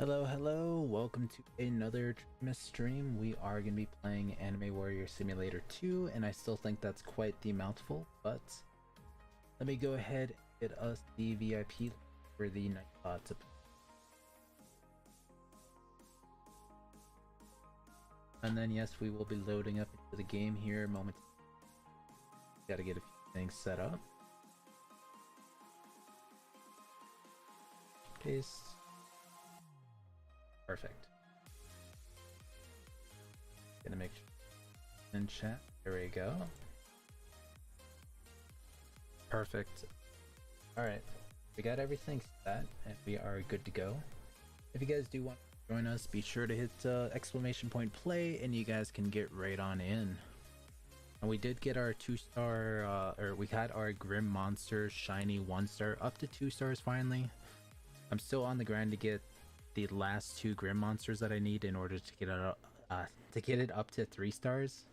Hello, hello, welcome to another TrickyMist stream. We are going to be playing Anime Warrior Simulator 2, and I still think that's quite the mouthful, but let me go ahead and get us the VIP for the night to and then yes, we will be loading up into the game here momentarily. Gotta get a few things set up. Paste. Perfect. Gonna make sure in chat. There we go. Perfect. Alright, we got everything set and we are good to go. If you guys do want to join us, be sure to hit exclamation point play and you guys can get right on in. And we did get our 2-star, or we got our Grim Monster Shiny 1-star up to 2 stars finally. I'm still on the grind to get the last 2 Grim Monsters that I need in order to get it up to 3 stars.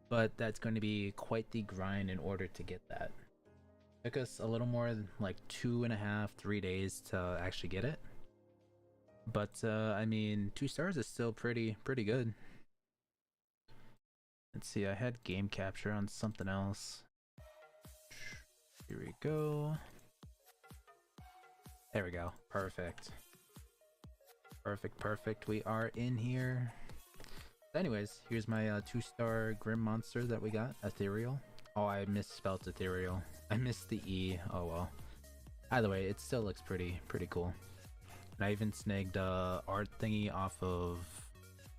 But that's going to be quite the grind in order to get that. Took us a little more than like 2.5, 3 days to actually get it. But I mean, 2 stars is still pretty good. Let's see, I had game capture on something else. Here we go. There we go. Perfect. Perfect. We are in here. Anyways, here's my 2-star Grim Monster that we got. Ethereal. Oh, I misspelled ethereal. I missed the E. Oh well. Either way, it still looks pretty cool. And I even snagged art thingy off of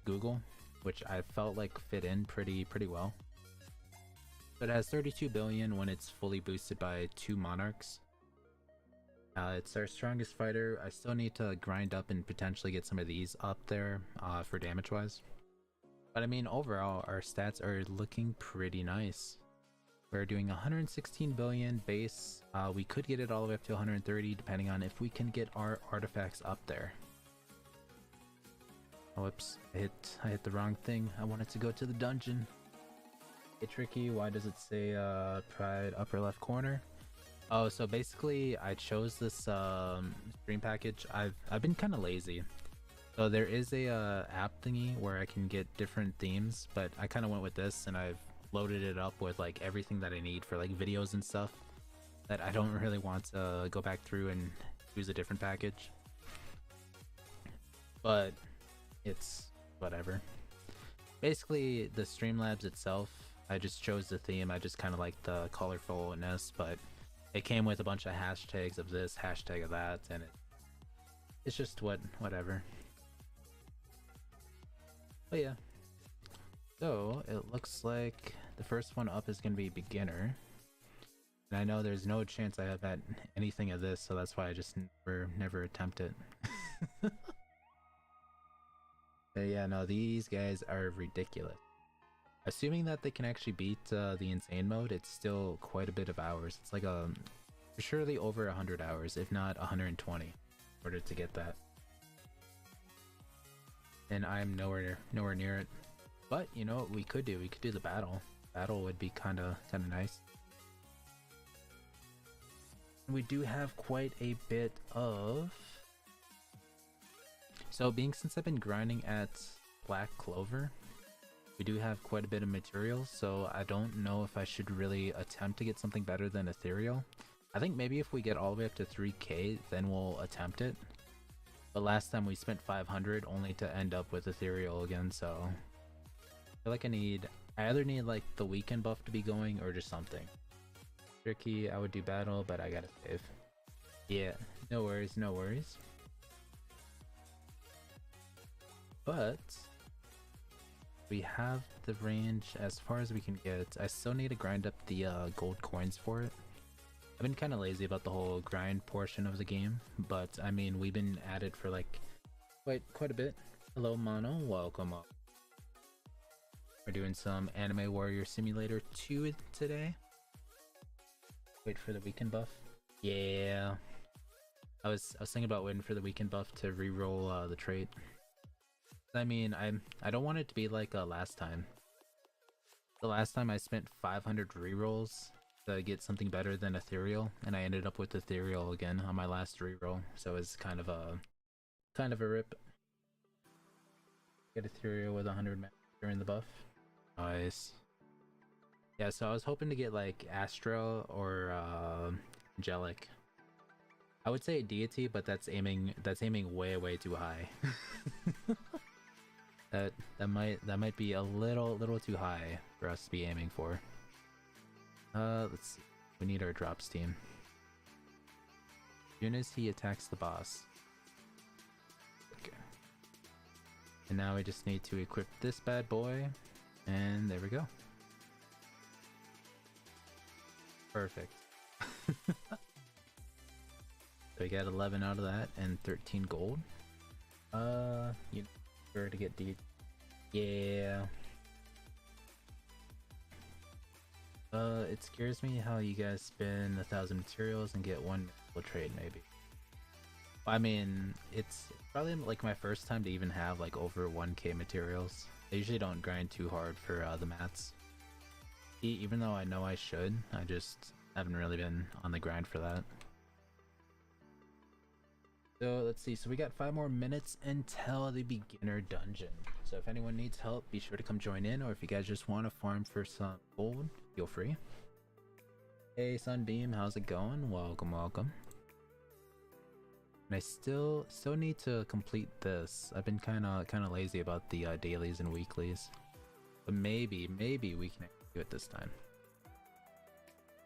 Google, which I felt like fit in pretty well. But it has 32 billion when it's fully boosted by 2 monarchs. It's our strongest fighter. I still need to grind up and potentially get some of these up there for damage wise. But I mean, overall, our stats are looking pretty nice. We're doing 116 billion base. We could get it all the way up to 130 depending on if we can get our artifacts up there. Oh, whoops, I hit the wrong thing. I wanted to go to the dungeon. Hey Tricky, why does it say Pride upper left corner? Oh, so basically I chose this stream package. I've been kind of lazy. So there is a app thingy where I can get different themes, but I kind of went with this and I've loaded it up with like everything that I need for like videos and stuff that I don't really want to go back through and use a different package. But it's whatever. Basically the Streamlabs itself, I just chose the theme. I just kind of like the colorfulness, but it came with a bunch of hashtags of this, hashtag of that, and it's just whatever. But yeah. So it looks like the first one up is going to be beginner. And I know there's no chance I have had anything of this, so that's why I just never attempt it. But yeah, no, these guys are ridiculous. Assuming that they can actually beat the insane mode, it's still quite a bit of hours. It's like surely over 100 hours, if not 120, in order to get that. And I'm nowhere near it. But you know what we could do? We could do the battle. Battle would be kind of nice. We do have quite a bit of. So since I've been grinding at Black Clover, we do have quite a bit of material, so I don't know if I should really attempt to get something better than Ethereal. I think maybe if we get all the way up to 3k, then we'll attempt it. But last time we spent 500 only to end up with Ethereal again, so I feel like I either need like the weekend buff to be going or just something. Tricky, I would do battle, but I gotta save. Yeah, no worries. But we have the range as far as we can get. I still need to grind up the gold coins for it. I've been kind of lazy about the whole grind portion of the game, but I mean, we've been at it for like quite a bit. Hello Mono, welcome up. We're doing some Anime Warrior Simulator 2 today. Wait for the weekend buff. Yeah, I was thinking about waiting for the weekend buff to reroll the trait. I mean, I don't want it to be like last time. The last time I spent 500 rerolls to get something better than Ethereal, and I ended up with Ethereal again on my last reroll. So it's kind of Kind of a rip. Get Ethereal with 100 mana during the buff. Nice. Yeah, so I was hoping to get like Astro or Angelic. I would say Deity, but that's aiming way too high. that might be a little too high for us to be aiming for. Let's see. We need our drops team. As soon as he attacks the boss. Okay. And now we just need to equip this bad boy, and there we go. Perfect. So we got 11 out of that and 13 gold. You prefer to get the... Yeah. It scares me how you guys spend 1,000 materials and get one mythical trade, maybe. I mean, it's probably like my first time to even have like over 1k materials. I usually don't grind too hard for the mats. Even though I know I should, I just haven't really been on the grind for that. So let's see, so we got 5 more minutes until the beginner dungeon. So if anyone needs help, be sure to come join in, or if you guys just want to farm for some gold, feel free. Hey Sunbeam, how's it going? Welcome, welcome. And I still need to complete this. I've been kind of lazy about the dailies and weeklies, but maybe we can do it this time.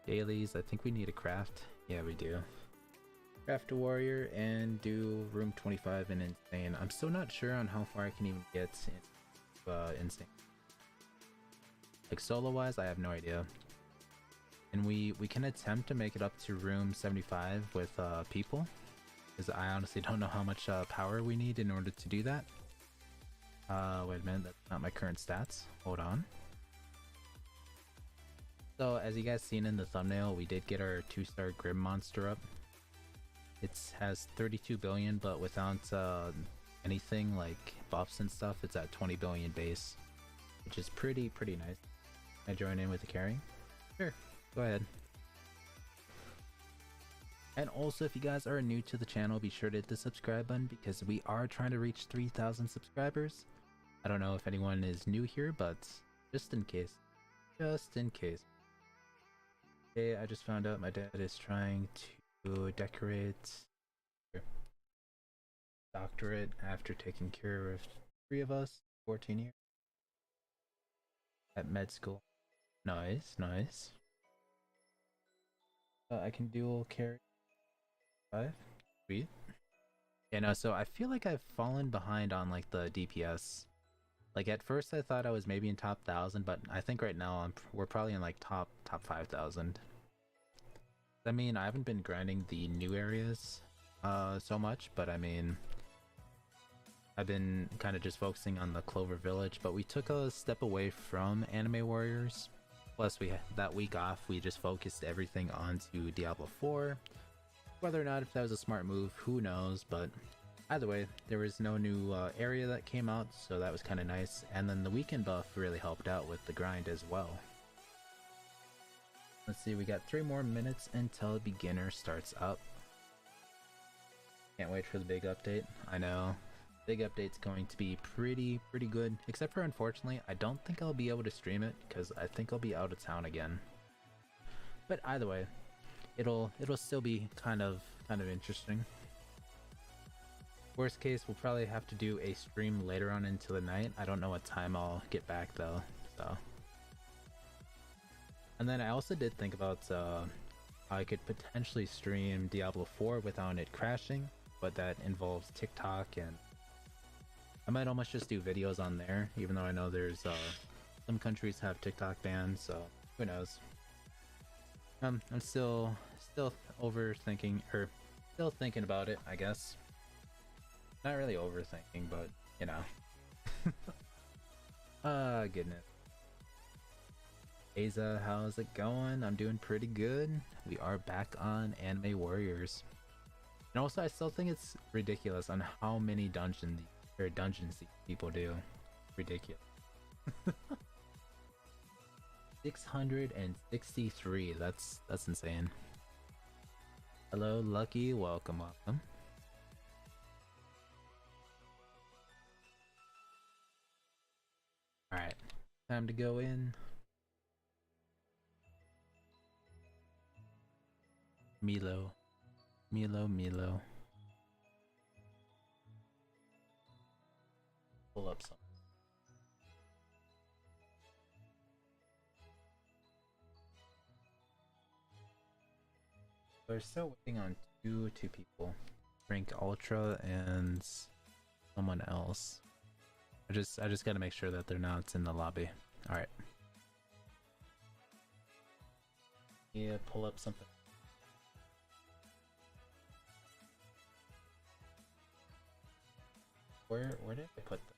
Dailies, I think we need a craft. Yeah, we do. Craft a warrior and do room 25 in insane. I'm still not sure on how far I can even get in insane. Like solo wise, I have no idea. And we can attempt to make it up to room 75 with people, because I honestly don't know how much power we need in order to do that. Wait a minute, that's not my current stats. Hold on. So as you guys seen in the thumbnail, we did get our 2-star Grim monster up. It has 32 billion, but without anything like buffs and stuff, it's at 20 billion base, which is pretty nice. Can I join in with the carry? Sure, go ahead. And also, if you guys are new to the channel, be sure to hit the subscribe button, because we are trying to reach 3,000 subscribers. I don't know if anyone is new here, but just in case. Just in case. Okay, I just found out my dad is trying to decorate doctorate after taking care of 3 of us, 14 years at med school. Nice, nice. I can dual carry 5. Sweet. Yeah, no, so I feel like I've fallen behind on like the DPS. Like at first I thought I was maybe in top 1,000, but I think right now we're probably in like top 5,000. I mean, I haven't been grinding the new areas so much, but I mean, I've been kind of just focusing on the Clover Village, but we took a step away from Anime Warriors. Plus, that week off, we just focused everything onto Diablo 4. Whether or not if that was a smart move, who knows, but either way, there was no new area that came out, so that was kind of nice. And then the weekend buff really helped out with the grind as well. Let's see, we got 3 more minutes until beginner starts up. Can't wait for the big update. I know. Big update's going to be pretty good. Except for, unfortunately, I don't think I'll be able to stream it, because I think I'll be out of town again. But either way, it'll still be kind of interesting. Worst case, we'll probably have to do a stream later on into the night. I don't know what time I'll get back though, so. And then I also did think about how I could potentially stream Diablo 4 without it crashing, but that involves TikTok, and I might almost just do videos on there, even though I know there's some countries have TikTok bans, so who knows. I'm still overthinking, or still thinking about it, I guess. Not really overthinking, but you know. Goodness. Aza, how's it going? I'm doing pretty good. We are back on Anime Warriors. And also, I still think it's ridiculous on how many dungeons people do. Ridiculous. 663. That's insane. Hello, Lucky. Welcome. Time to go in. Milo. Milo. Pull up some. We're still waiting on two people. Frank Ultra and someone else. I just gotta make sure that they're not in the lobby. Alright. Yeah, pull up something. Where did I put them?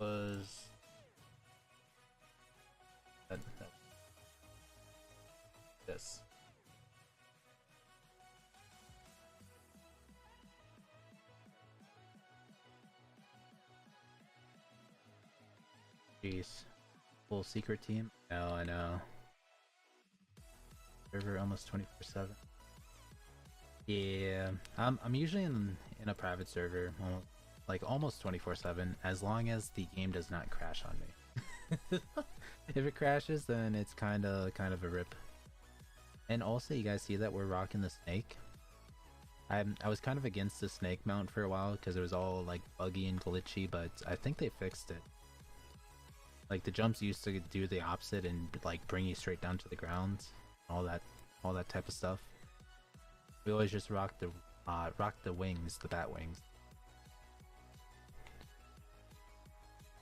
Was that this? Jeez. Full secret team? No, I know. Server almost 24/7. Yeah, I'm usually in a private server, almost 24/7, as long as the game does not crash on me. If it crashes, then it's kind of a rip. And also, you guys see that we're rocking the snake. I was kind of against the snake mount for a while because it was all like buggy and glitchy, but I think they fixed it. Like the jumps used to do the opposite and like bring you straight down to the ground, all that type of stuff. We always just rock the wings, the bat wings.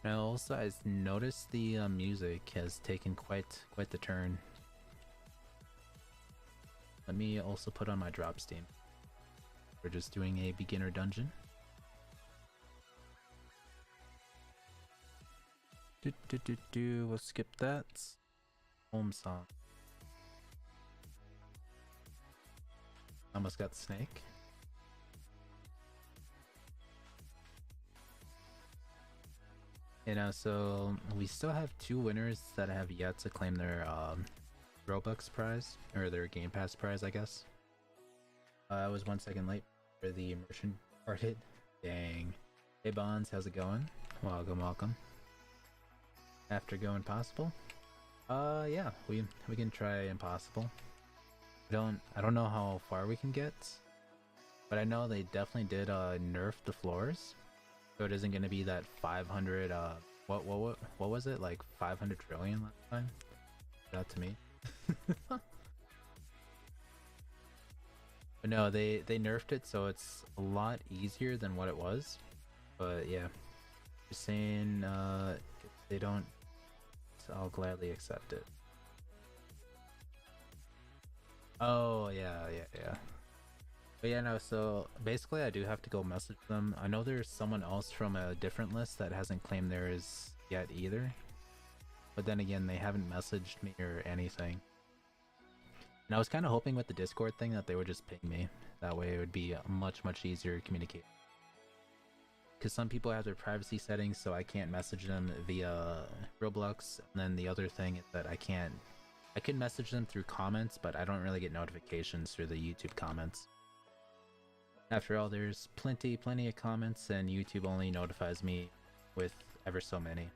Now also, I noticed the music has taken quite the turn. Let me also put on my drop steam. We're just doing a beginner dungeon. We'll skip that. Home song. Almost got the snake. You know, so we still have two winners that have yet to claim their Robux prize, or their Game Pass prize, I guess. I was 1 second late for the merchant part hit. Dang. Hey Bonds, how's it going? Welcome. After go impossible? Yeah, we can try impossible. I don't know how far we can get, but I know they definitely did nerf the floors, so it isn't gonna be that 500 what was it, like 500 trillion last time? That to me. But no, they nerfed it, so it's a lot easier than what it was. But yeah, just saying, if they don't, so I'll gladly accept it. Oh yeah. But yeah, no, so basically I do have to go message them. I know there's someone else from a different list that hasn't claimed theirs yet either. But then again, they haven't messaged me or anything. And I was kind of hoping with the Discord thing that they would just ping me. That way it would be much easier to communicate. Because some people have their privacy settings, so I can't message them via Roblox. And then the other thing is that I can message them through comments, but I don't really get notifications through the YouTube comments. After all, there's plenty of comments, and YouTube only notifies me with ever so many.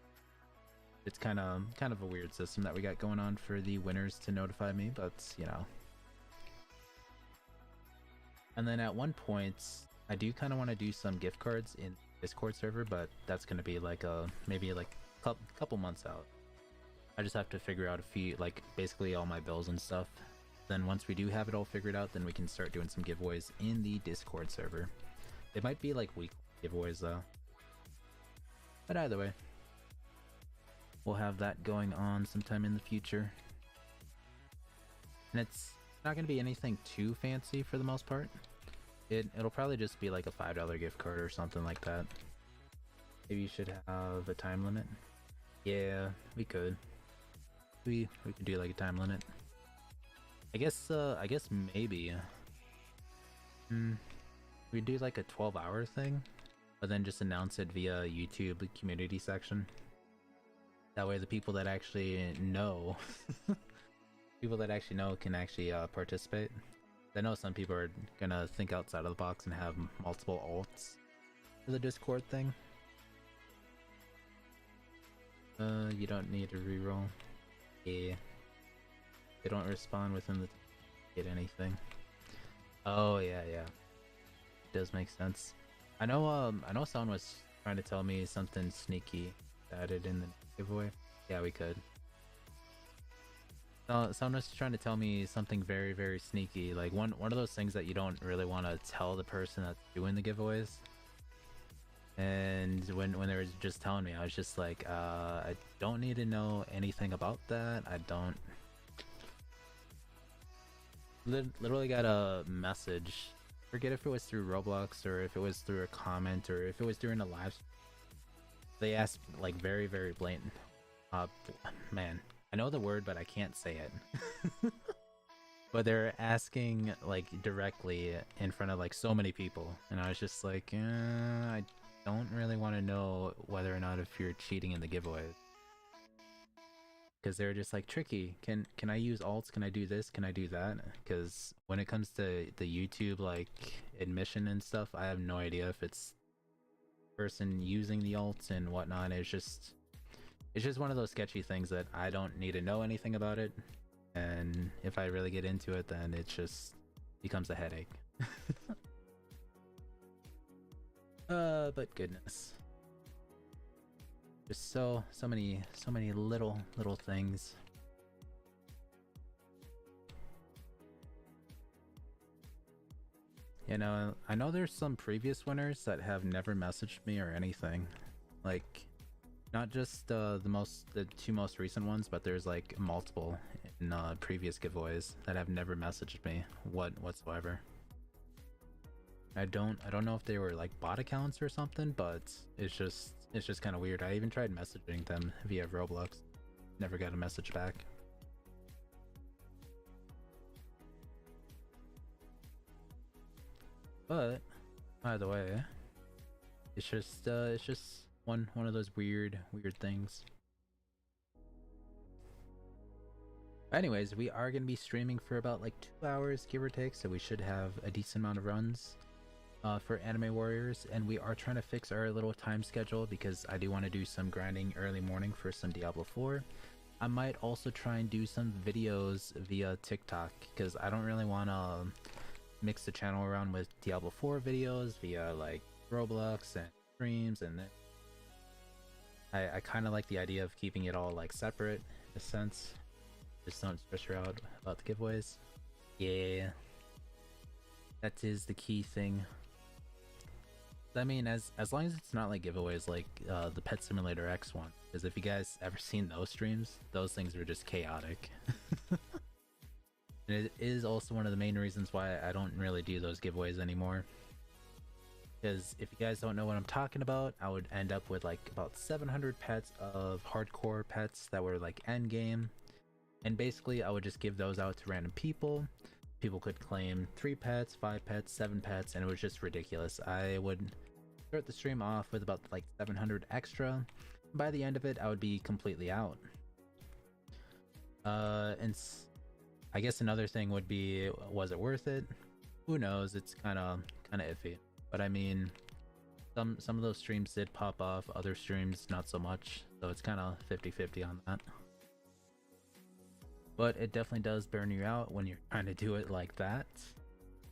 It's kind of a weird system that we got going on for the winners to notify me, but you know. And then at one point, I do kind of want to do some gift cards in Discord server, but that's going to be like maybe like a couple months out. I just have to figure out a few, like basically all my bills and stuff. Then once we do have it all figured out, then we can start doing some giveaways in the Discord server. It might be like weekly giveaways though. But either way, we'll have that going on sometime in the future. And it's not going to be anything too fancy for the most part. It'll probably just be like a $5 gift card or something like that. Maybe you should have a time limit. Yeah, we could. We could do like a time limit. I guess maybe we do like a 12-hour thing, but then just announce it via YouTube community section. That way the people that actually know can actually participate. I know some people are gonna think outside of the box and have multiple alts, for the Discord thing. You don't need to reroll. Yeah. They don't respond within the get anything. Oh yeah, yeah. It does make sense. I know someone was trying to tell me something sneaky added in the giveaway. Yeah, we could. No, someone was trying to tell me something very, very sneaky. Like one of those things that you don't really want to tell the person that's doing the giveaways. And when they were just telling me, I was just like, I don't need to know anything about that. I don't. Literally got a message. Forget if it was through Roblox or if it was through a comment or if it was during a live. They asked like very, very blatant. Man, I know the word, but I can't say it. But they're asking like directly in front of like so many people, and I was just like, I don't really want to know whether or not if you're cheating in the giveaway. Because they're just like, Tricky, can I use alts? Can I do this? Can I do that? Because when it comes to the YouTube like admission and stuff, I have no idea if it's person using the alts and whatnot. It's just one of those sketchy things that I don't need to know anything about it. And if I really get into it, then it just becomes a headache. But goodness. Just so many little things. You know, I know there's some previous winners that have never messaged me or anything. Like, not just the two most recent ones, but there's like multiple in previous giveaways that have never messaged me whatsoever. I don't know if they were like bot accounts or something, but it's just kind of weird. I even tried messaging them via Roblox. Never got a message back. But by the way, it's just one of those weird things. Anyways, we are going to be streaming for about like 2 hours, give or take, so we should have a decent amount of runs for Anime Warriors, and we are trying to fix our little time schedule because I do want to do some grinding early morning for some Diablo 4. I might also try and do some videos via TikTok because I don't really want to mix the channel around with Diablo 4 videos via like Roblox and streams, and then I kind of like the idea of keeping it all like separate in a sense. Just don't stress her out about the giveaways. Yeah, that is the key thing. I mean, as long as it's not like giveaways like the Pet Simulator X one, because if you guys ever seen those streams, those things were just chaotic. And it is also one of the main reasons why I don't really do those giveaways anymore. Because if you guys don't know what I'm talking about, I would end up with like about 700 pets of hardcore pets that were like end game. And basically I would just give those out to random people. People could claim 3 pets, 5 pets, 7 pets, and it was just ridiculous. I would start the stream off with about like 700 extra. By the end of it, I would be completely out. And I guess another thing would be, was it worth it? Who knows? It's kind of iffy. But I mean, some of those streams did pop off, other streams not so much. So it's kind of 50-50 on that. But it definitely does burn you out when you're trying to do it like that.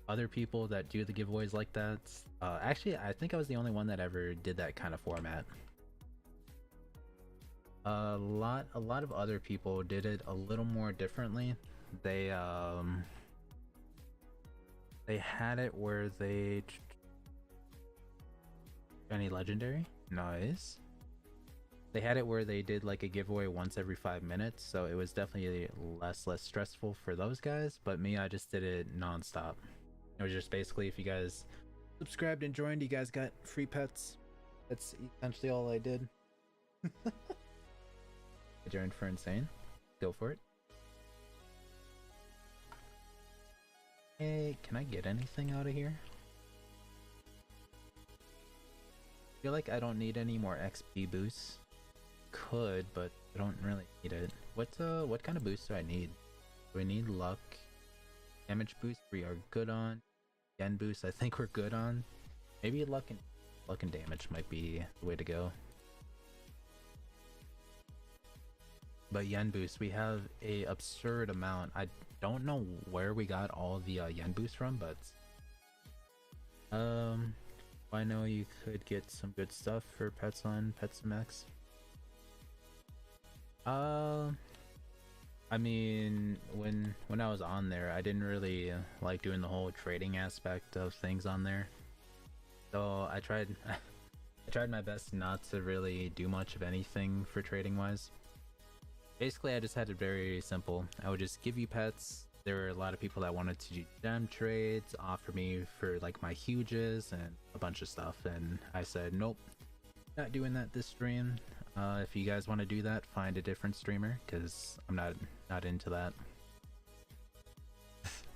Other people that do the giveaways like that, actually I think I was the only one that ever did that kind of format. A lot of other people did it a little more differently. They had it where they any legendary? Nice. They had it where they did like a giveaway once every 5 minutes, so it was definitely less stressful for those guys. But me, I just did it non-stop. It was just basically, if you guys subscribed and joined, you guys got free pets. That's essentially all I did. Adjourned for insane. Go for it. Hey, can I get anything out of here? I feel like I don't need any more XP boosts. Could, but I don't really need it. What kind of boost do I need? Do I need luck? Damage boost we are good on. Gen boost I think we're good on. Maybe luck and luck and damage might be the way to go. But yen boost, we have a absurd amount. I don't know where we got all the yen boost from, but I know you could get some good stuff for pets on PetSmx. I mean, when I was on there, I didn't really like doing the whole trading aspect of things on there. So I tried I tried my best not to really do much of anything for trading wise. Basically, I just had it very simple. I would just give you pets. There were a lot of people that wanted to do gem trades, offer me for like my huges and a bunch of stuff, and I said nope, not doing that this stream. If you guys want to do that, find a different streamer, because I'm not into that.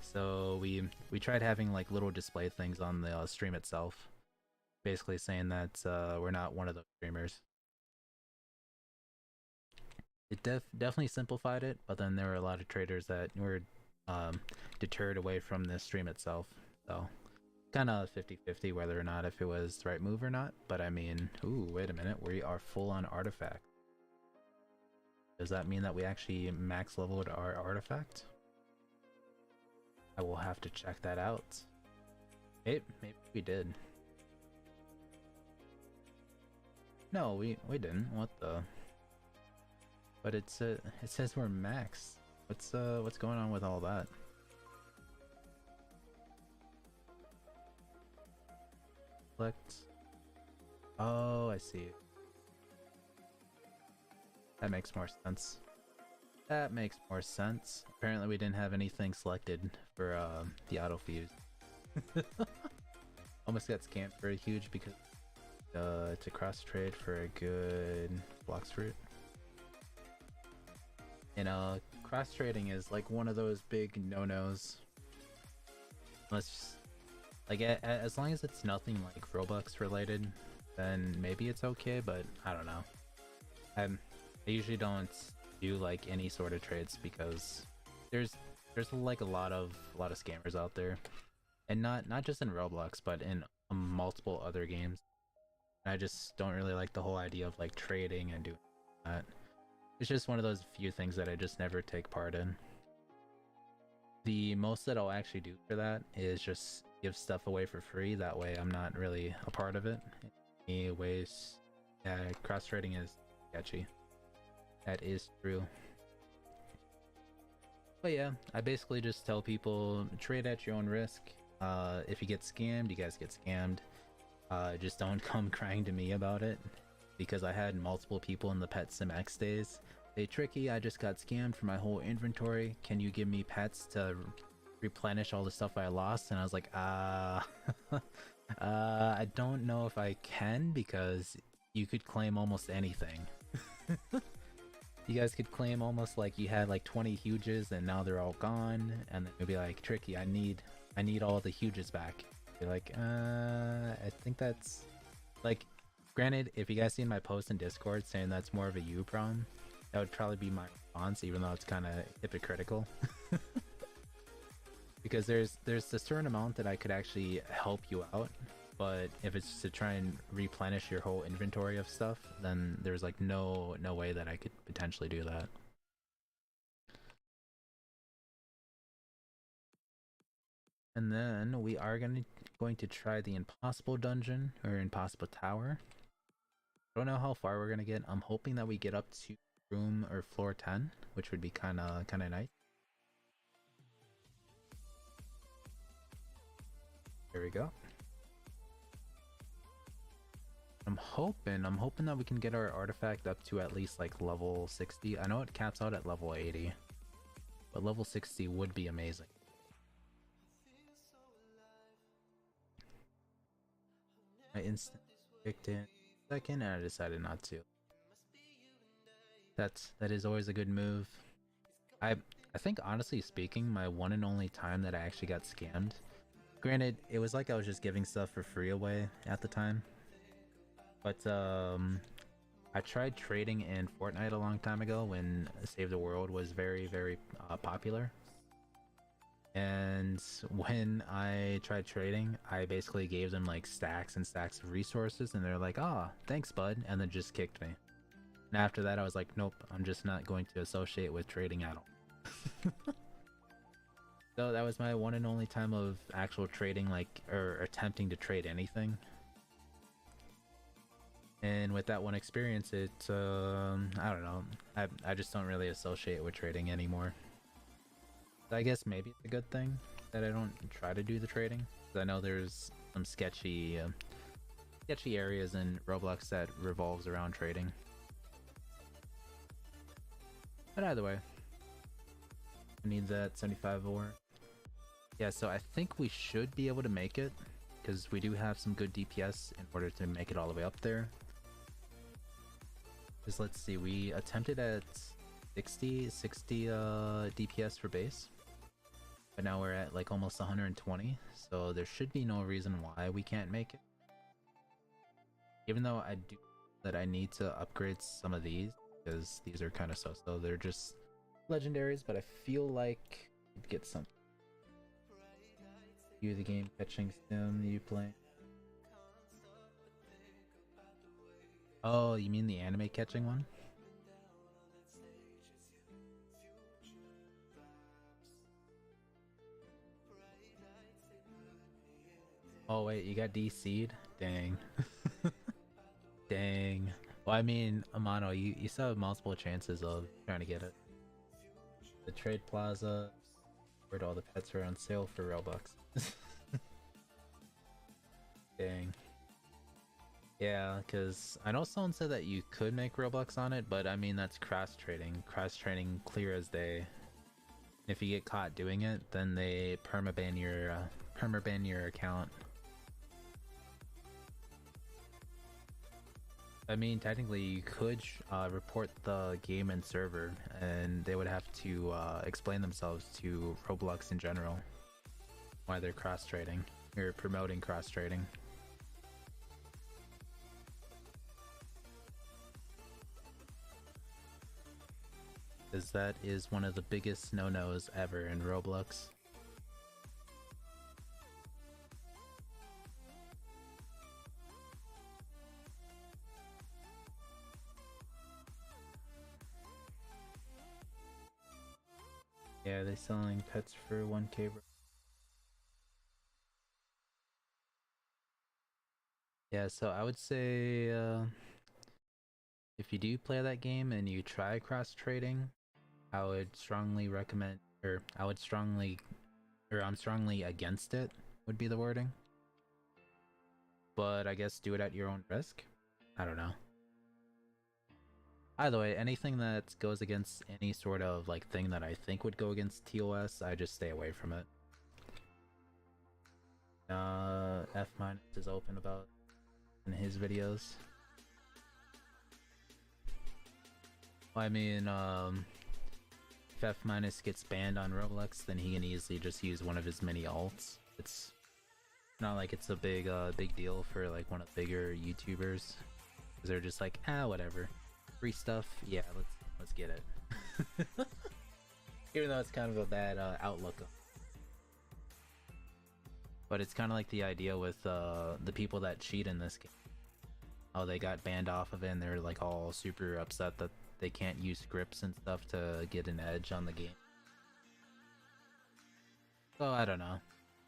So we tried having like little display things on the stream itself, basically saying that we're not one of those streamers. It definitely simplified it, but then there were a lot of traders that were deterred away from the stream itself. So kind of 50-50 whether or not if it was the right move or not. But I mean, ooh, wait a minute, we are full on artifact. Does that mean that we actually max leveled our artifact? I will have to check that out. Maybe we did. No, we didn't. What the? But it says we're max. What's going on with all that? Select. Oh, I see. That makes more sense. That makes more sense. Apparently we didn't have anything selected for the auto fuse. Almost got scammed for a huge because it's a cross trade for a good blocks fruit. And cross trading is like one of those big no-nos. Unless, like, as long as it's nothing like Roblox related, then maybe it's okay. But I don't know. I usually don't do like any sort of trades because there's like a lot of scammers out there, and not just in Roblox, but in multiple other games. And I just don't really like the whole idea of like trading and doing that. It's just one of those few things that I just never take part in. The most that I'll actually do for that is just give stuff away for free. That way I'm not really a part of it. Anyways, yeah, cross trading is sketchy. That is true. But yeah, I basically just tell people trade at your own risk. If you get scammed, you guys get scammed. Just don't come crying to me about it, because I had multiple people in the PetSmx days. Hey Tricky, I just got scammed for my whole inventory. Can you give me pets to replenish all the stuff I lost? And I was like, I don't know if I can, because you could claim almost anything. You guys could claim almost like you had like 20 huges and now they're all gone, and then you'll be like, Tricky, I need all the huges back. You're like, I think that's like, granted, if you guys seen my post in Discord saying that's more of a you problem, that would probably be my response, even though it's kind of hypocritical. Because there's a certain amount that I could actually help you out, but if it's to try and replenish your whole inventory of stuff, then there's like no way that I could potentially do that. And then we are going to try the impossible dungeon, or impossible tower. I don't know how far we're gonna get. I'm hoping that we get up to room or floor 10, which would be kind of nice. There we go. I'm hoping that we can get our artifact up to at least like level 60. I know it caps out at level 80, but level 60 would be amazing. I instantly picked in second, and I decided not to. That is always a good move. I think, honestly speaking, my one and only time that I actually got scammed, granted it was like I was just giving stuff for free away at the time, but I tried trading in Fortnite a long time ago when Save the World was very popular. And when I tried trading, I basically gave them like stacks and stacks of resources, and they're like, "Ah, thanks, bud," and then just kicked me. And after that, I was like, "Nope, I'm just not going to associate with trading at all." So that was my one and only time of actual trading, like, or attempting to trade anything. And with that one experience, I don't know, I just don't really associate with trading anymore. So I guess maybe it's a good thing that I don't try to do the trading, because I know there's some sketchy areas in Roblox that revolves around trading. But either way, I need that 75 ore. Yeah, so I think we should be able to make it, because we do have some good DPS in order to make it all the way up there. Because let's see, we attempted at 60 DPS for base, but now we're at like almost 120, so there should be no reason why we can't make it. Even though I do that I need to upgrade some of these, because these are kind of so they're just legendaries, but I feel like we'd get something. You the game catching sim you play. Oh, you mean the anime catching one? Oh wait, you got DC'd? Dang. Dang. Well, I mean, Amano, you still have multiple chances of trying to get it. The trade plaza, where all the pets are on sale for Robux. Dang. Yeah, because I know someone said that you could make Robux on it, but I mean, that's cross trading. Cross trading clear as day. If you get caught doing it, then they permaban your account. I mean, technically, you could report the game and server, and they would have to explain themselves to Roblox in general why they're cross trading or promoting cross trading. Because that is one of the biggest no-nos ever in Roblox. Yeah, they're selling pets for 1K. Yeah, so I would say if you do play that game and you try cross trading, I would strongly recommend, or I would strongly, or I'm strongly against it, would be the wording. But I guess do it at your own risk. I don't know. Either way, anything that goes against any sort of like thing that I think would go against TOS, I just stay away from it. F- is open about in his videos. Well, I mean, if F- gets banned on Roblox, then he can easily just use one of his many alts. It's not like it's a big deal for like one of the bigger YouTubers. They're just like, ah, whatever. Free stuff, yeah, let's get it. Even though it's kind of a bad outlook. But it's kind of like the idea with the people that cheat in this game. Oh, they got banned off of it, and they're like all super upset that they can't use scripts and stuff to get an edge on the game. So I don't know.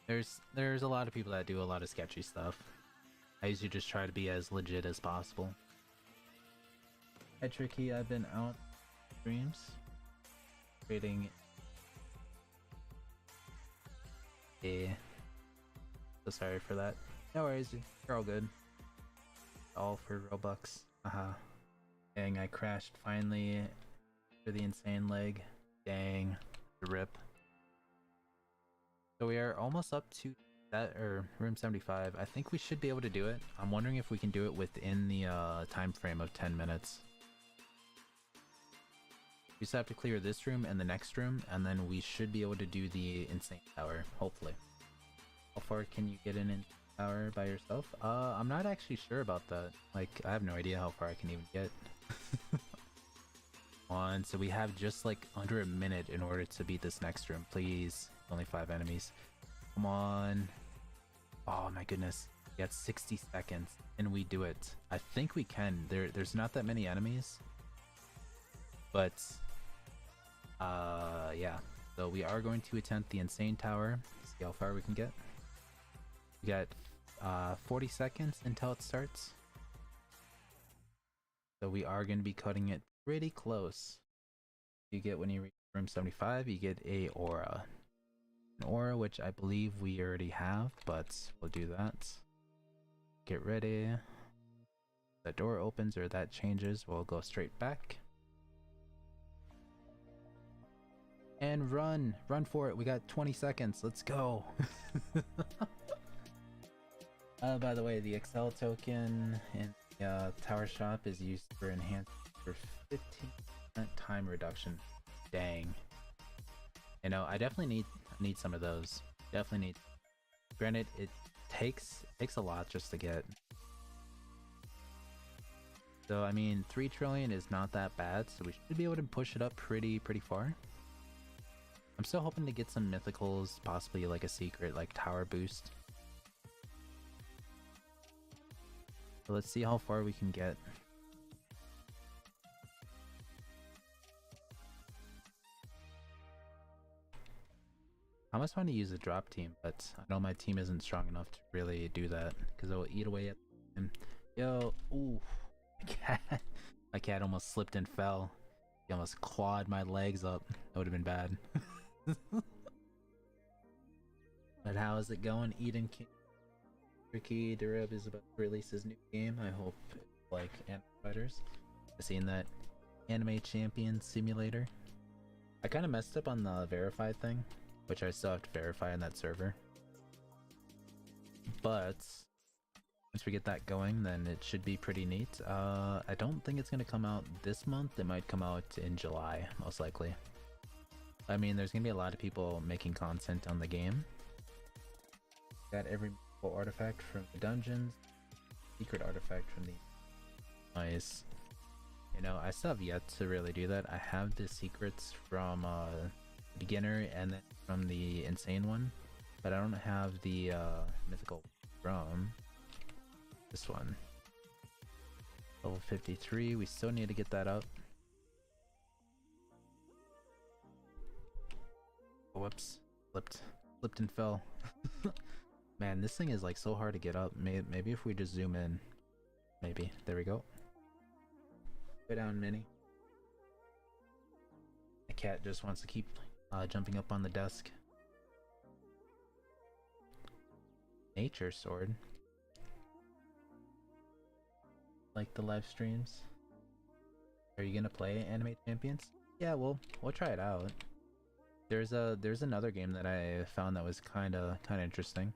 There's a lot of people that do a lot of sketchy stuff. I usually just try to be as legit as possible. Hey Tricky, I've been out streams trading. Yeah. So sorry for that. No worries, you're all good. All for Robux. Haha. Dang, I crashed finally for the insane leg. Dang. The rip. So we are almost up to that, or room 75. I think we should be able to do it. I'm wondering if we can do it within the time frame of 10 minutes. We just have to clear this room and the next room, and then we should be able to do the insane tower, hopefully. How far can you get in insane tower by yourself? I'm not actually sure about that. Like, I have no idea how far I can even get. on. So we have just like under a minute in order to beat this next room. Please. Only 5 enemies. Come on. Oh my goodness. We got 60 seconds and we do it. I think we can. There's not that many enemies. But yeah. So we are going to attempt the insane tower. See how far we can get. We got 40 seconds until it starts. So we are going to be cutting it pretty close. You get when you reach room 75, you get a aura. An aura which I believe we already have, but we'll do that. Get ready. The door opens or that changes, we'll go straight back. And run! Run for it! We got 20 seconds, let's go! By the way, the Excel token in the tower shop is used for enhanced for 15% time reduction. Dang. You know, I definitely need some of those. Definitely need. Granted, it takes a lot just to get. So I mean, 3 trillion is not that bad, so we should be able to push it up pretty far. I'm still hoping to get some mythicals, possibly like a secret like tower boost. So let's see how far we can get. I almost want to use a drop team, but I know my team isn't strong enough to really do that because it will eat away at him. Yo, ooh, my cat almost slipped and fell. He almost clawed my legs up. That would have been bad. But how is it going, Eden King? Tricky Durab is about to release his new game. I hope it's like Anime Fighters. I've seen that Anime Champion Simulator. I kind of messed up on the verified thing, which I still have to verify in that server. But once we get that going, then it should be pretty neat. I don't think it's going to come out this month. It might come out in July, most likely. I mean, there's going to be a lot of people making content on the game. Got every artifact from the dungeons, secret artifact from the nice. You know, I still have yet to really do that. I have the secrets from beginner and then from the insane one, but I don't have the mythical from this one. Level 53, we still need to get that up. Whoops, flipped and fell. Man, this thing is like so hard to get up. Maybe if we just zoom in. Maybe. There we go. Go down, Minnie. The cat just wants to keep jumping up on the desk. Nature sword. Like the live streams. Are you gonna play Anime Champions? Yeah, we'll try it out. There's another game that I found that was kinda interesting.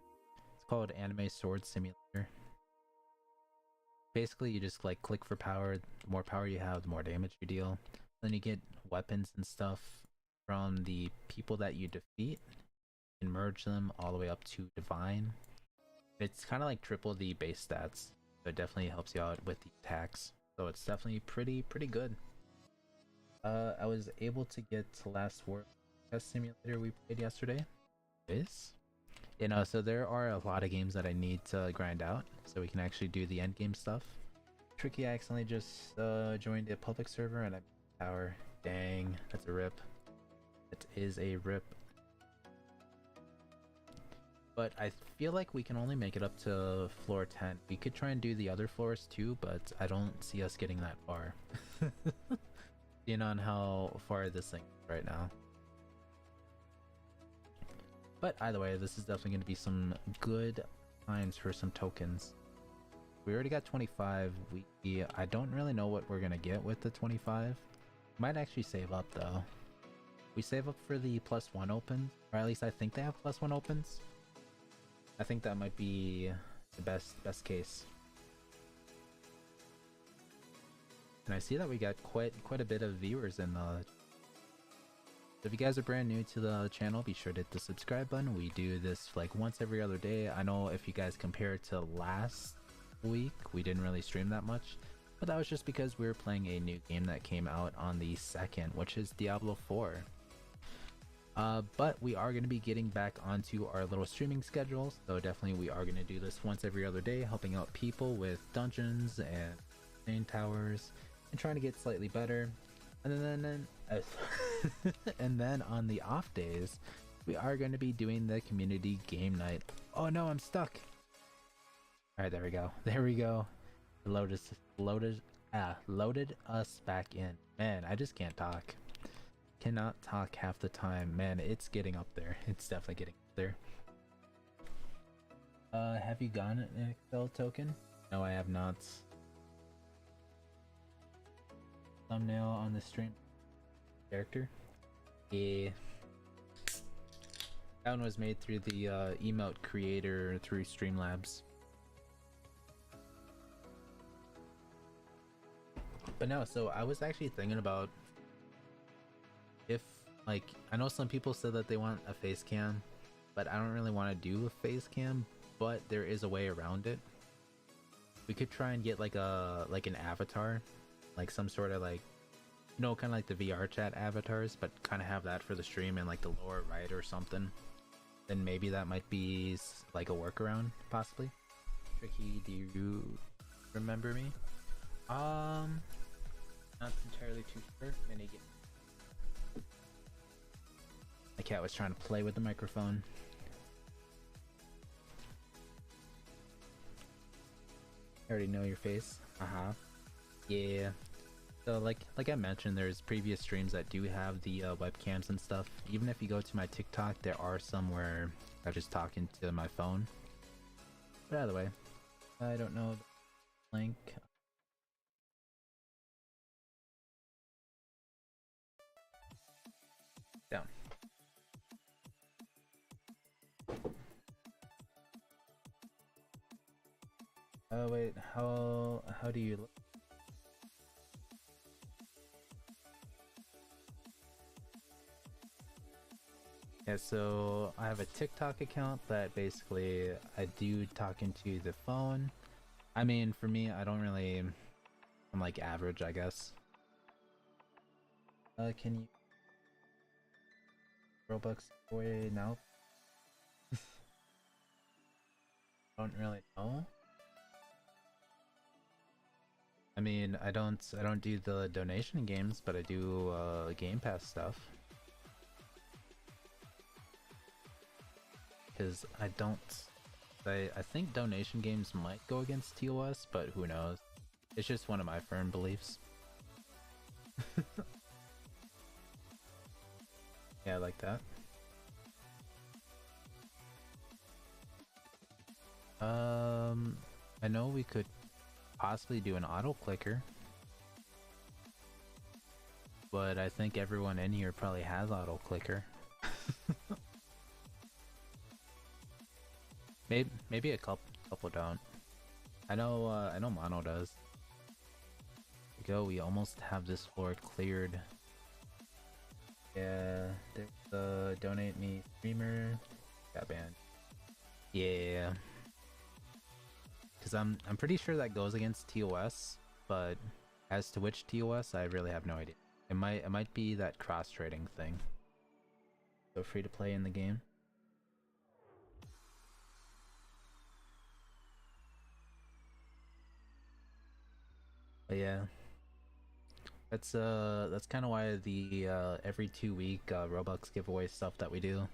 It's called Anime Sword Simulator. Basically, you just like click for power. The more power you have, the more damage you deal. Then you get weapons and stuff from the people that you defeat and merge them all the way up to divine. It's kind of like triple the base stats, so it definitely helps you out with the attacks. So it's definitely pretty good. I was able to get to Last War Test Simulator we played yesterday. You know, so there are a lot of games that I need to grind out so we can actually do the end game stuff. Tricky, I accidentally just joined a public server and I tower. Dang, that's a rip. That is a rip. But I feel like we can only make it up to floor 10. We could try and do the other floors too, but I don't see us getting that far. You know, on how far this thing is right now. But either way, this is definitely going to be some good times for some tokens. We already got 25. I don't really know what we're going to get with the 25. Might actually save up though. We save up for the +1 opens, or at least I think they have +1 opens. I think that might be the best case. And I see that we got quite a bit of viewers in the. If you guys are brand new to the channel, be sure to hit the subscribe button. We do this like once every other day. I know if you guys compare it to last week, we didn't really stream that much. But that was just because we were playing a new game that came out on the 2nd, which is Diablo 4. But we are going to be getting back onto our little streaming schedule, so definitely we are going to do this once every other day, helping out people with dungeons and main towers, and trying to get slightly better. And then and then on the off days, we are going to be doing the community game night. Oh no, I'm stuck! Alright, there we go. There we go. Loaded us back in. Man, I just can't talk. Cannot talk half the time. Man, it's getting up there. It's definitely getting up there. Have you gotten an Excel token? No, I have not. Thumbnail on the stream character? Yeah. That one was made through the emote creator through Streamlabs. But no, so I was actually thinking about if, like, I know some people said that they want a face cam, but I don't really want to do a face cam, but there is a way around it. We could try and get like an avatar, like some sort of like, you know, kind of like the VR chat avatars, but kind of have that for the stream in like the lower right or something. Then maybe that might be like a workaround, possibly. Tricky, do you remember me? Not entirely too sure. My cat was trying to play with the microphone. I already know your face. Yeah. So like I mentioned, there's previous streams that do have the webcams and stuff. Even if you go to my TikTok, there are some where I'm just talking to my phone. But either way, I don't know the link. Down. Oh wait, how do you look? Yeah, so I have a TikTok account that basically I do talk into the phone. I mean, for me, I don't really, I'm like average, I guess. Can you Roblox giveaway now? Don't really know. I mean, I don't do the donation games, but I do Game Pass stuff. Because I think donation games might go against TOS, but who knows? It's just one of my firm beliefs. Yeah, I like that. I know we could possibly do an auto clicker, but I think everyone in here probably has auto clicker. Maybe a couple don't. I know Mono does. There we go, we almost have this floor cleared. Yeah, there's the donate me streamer. Got banned. Yeah. Because I'm pretty sure that goes against TOS, but as to which TOS, I really have no idea. It might be that cross trading thing. So free to play in the game. But yeah, that's kind of why the every 2-week Roblox giveaway stuff that we do,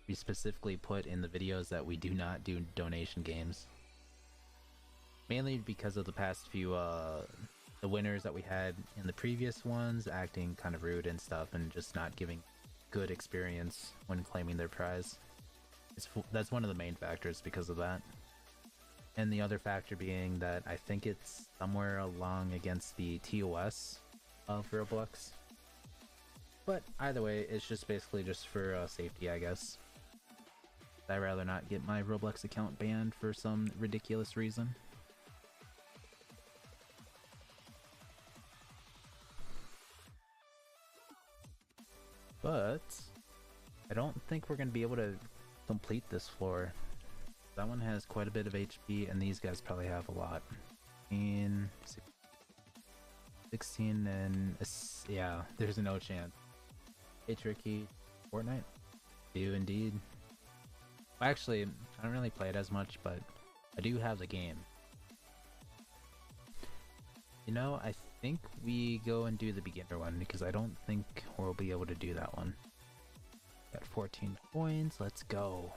we specifically put in the videos that we do not do donation games. Mainly because of the past few the winners that we had in the previous ones acting kind of rude and stuff, and just not giving good experience when claiming their prize. That's one of the main factors because of that. And the other factor being that I think it's somewhere along against the TOS of Roblox. But either way, it's just basically just for safety, I guess. I'd rather not get my Roblox account banned for some ridiculous reason. But I don't think we're going to be able to complete this floor. That one has quite a bit of HP, and these guys probably have a lot. 16 and yeah, there's no chance. Hey, Tricky, Fortnite? Do indeed. Well, actually, I don't really play it as much, but I do have the game. You know, I think we go and do the beginner one because I don't think we'll be able to do that one. Got 14 points, let's go.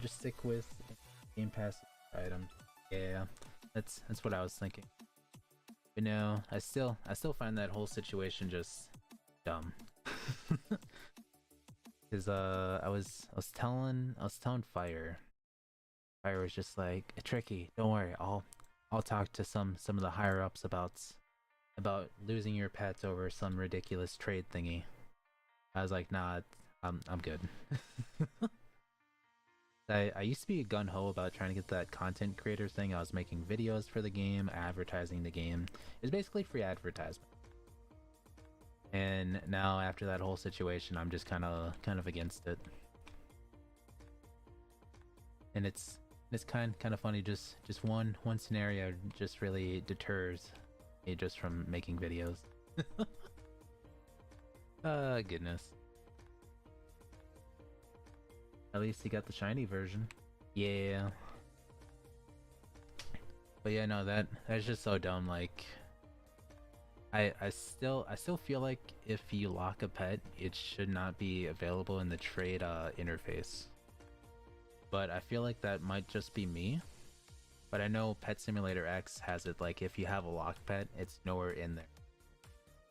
Just stick with Game Pass items. Yeah, that's what I was thinking. But no, I still find that whole situation just dumb. Cause I was telling Fire. Fire was just like, Tricky, don't worry, I'll talk to some of the higher ups about losing your pets over some ridiculous trade thingy. I was like, nah, I'm good. I used to be gun-ho about trying to get that content creator thing. I was making videos for the game, advertising the game. It's basically free advertisement. And now after that whole situation, I'm just kind of against it. And it's kind of funny. Just one scenario just really deters me just from making videos. Goodness. At least he got the shiny version. Yeah. But yeah, no, that's just so dumb. Like, I still feel like if you lock a pet, it should not be available in the trade interface. But I feel like that might just be me. But I know Pet Simulator X has it like if you have a locked pet, it's nowhere in there.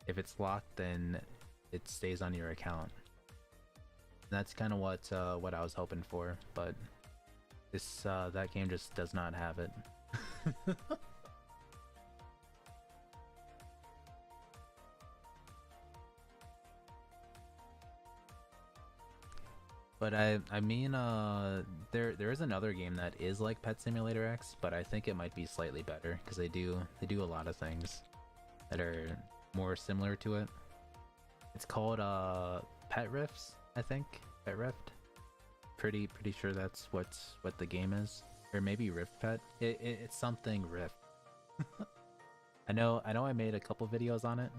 If it's locked, then it stays on your account. That's kind of what I was hoping for, but this that game just does not have it. But I mean there is another game that is like Pet Simulator X, but I think it might be slightly better because they do a lot of things that are more similar to it. It's called Pet Rifts, I think. Pet Rift. Pretty sure that's what the game is, or maybe Rift Pet. It's something Rift. I know I made a couple videos on it,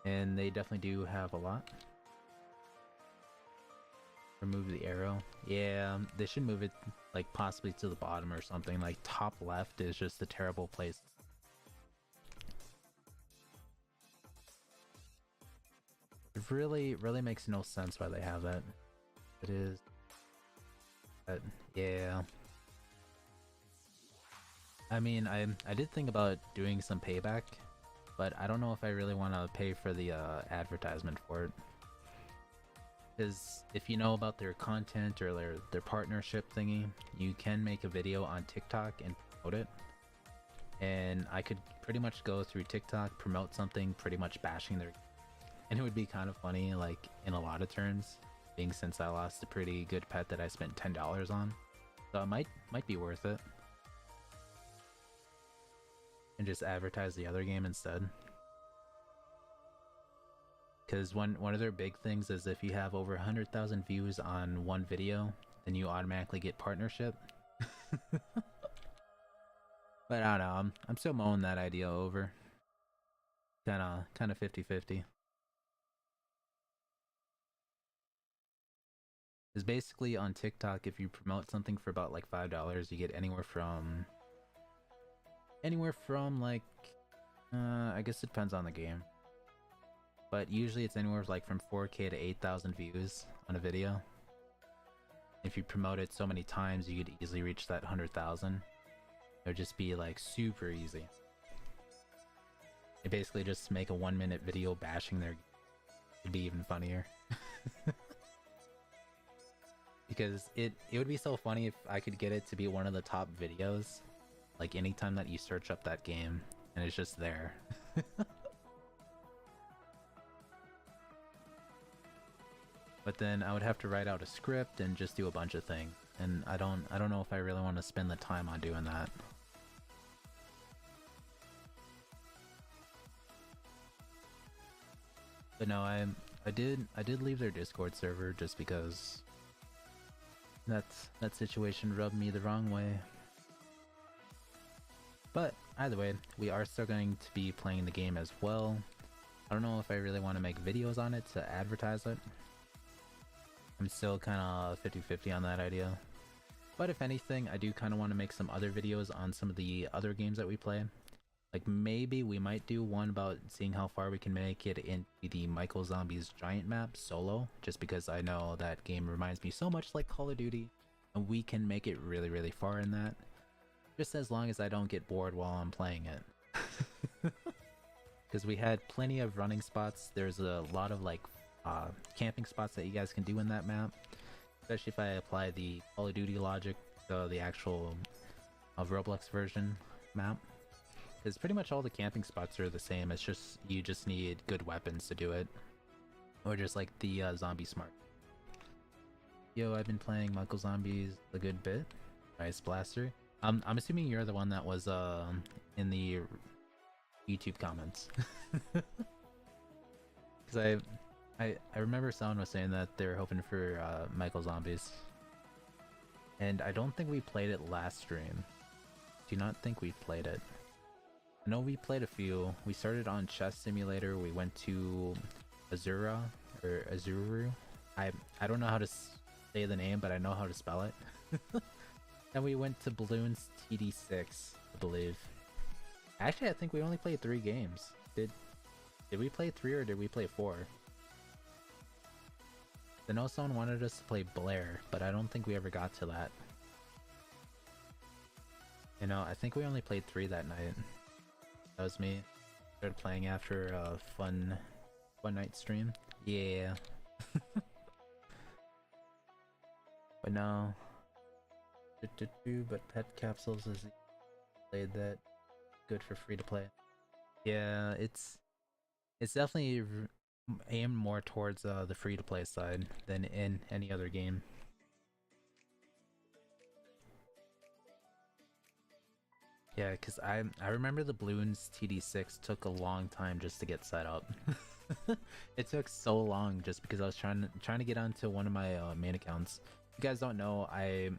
and they definitely do have a lot. Remove the arrow. Yeah, they should move it like possibly to the bottom or something. Like top left is just a terrible place. It really makes no sense why they have that. It is. But yeah. I mean, I did think about doing some payback, but I don't know if I really want to pay for the advertisement for it. Because if you know about their content or their partnership thingy, you can make a video on TikTok and promote it. And I could pretty much go through TikTok, promote something, pretty much bashing their... And it would be kind of funny, like, in a lot of turns, being since I lost a pretty good pet that I spent $10 on. So it might be worth it. And just advertise the other game instead. Because one of their big things is if you have over 100,000 views on one video, then you automatically get partnership. But I don't know, I'm still mulling that idea over. Kinda 50-50. Because basically on TikTok, if you promote something for about like $5, you get anywhere from like, I guess it depends on the game. But usually it's anywhere like from 4K to 8,000 views on a video. If you promote it so many times, you could easily reach that 100,000. It would just be like super easy. You basically just make a 1-minute video bashing their... It'd be even funnier. Because it would be so funny if I could get it to be one of the top videos. Like anytime that you search up that game, and it's just there. But then I would have to write out a script and just do a bunch of things. And I don't know if I really want to spend the time on doing that. But no, I did leave their Discord server just because that situation rubbed me the wrong way. But either way, we are still going to be playing the game as well. I don't know if I really want to make videos on it to advertise it. I'm still kind of 50-50 on that idea. But if anything, I do kind of want to make some other videos on some of the other games that we play. Like maybe we might do one about seeing how far we can make it into the Michael Zombies Giant Map solo, just because I know that game reminds me so much like Call of Duty, and we can make it really, really far in that. Just as long as I don't get bored while I'm playing it. Because we had plenty of running spots. There's a lot of like camping spots that you guys can do in that map. Especially if I apply the Call of Duty logic to the actual Roblox version map. Because pretty much all the camping spots are the same, it's just, you just need good weapons to do it. Or just like the zombie smart. Yo, I've been playing Michael Zombies a good bit. Nice blaster. I'm assuming you're the one that was in the YouTube comments. Because I remember someone was saying that they were hoping for Michael Zombies. And I don't think we played it last stream. Do not think we played it. I know we played a few. We started on Chess Simulator, we went to Azura, or Azuru. I don't know how to say the name, but I know how to spell it. Then we went to Bloons TD6, I believe. Actually, I think we only played 3 games. Did we play 3 or did we play 4? I know someone wanted us to play Blair, but I don't think we ever got to that. You know, I think we only played 3 that night. That was me. Started playing after a fun night stream. Yeah. But no. But pet capsules is played that good for free to play. Yeah, it's definitely aimed more towards the free to play side than in any other game. Yeah, because I remember the Bloons TD6 took a long time just to get set up. It took so long just because I was trying to get onto one of my main accounts. If you guys don't know, I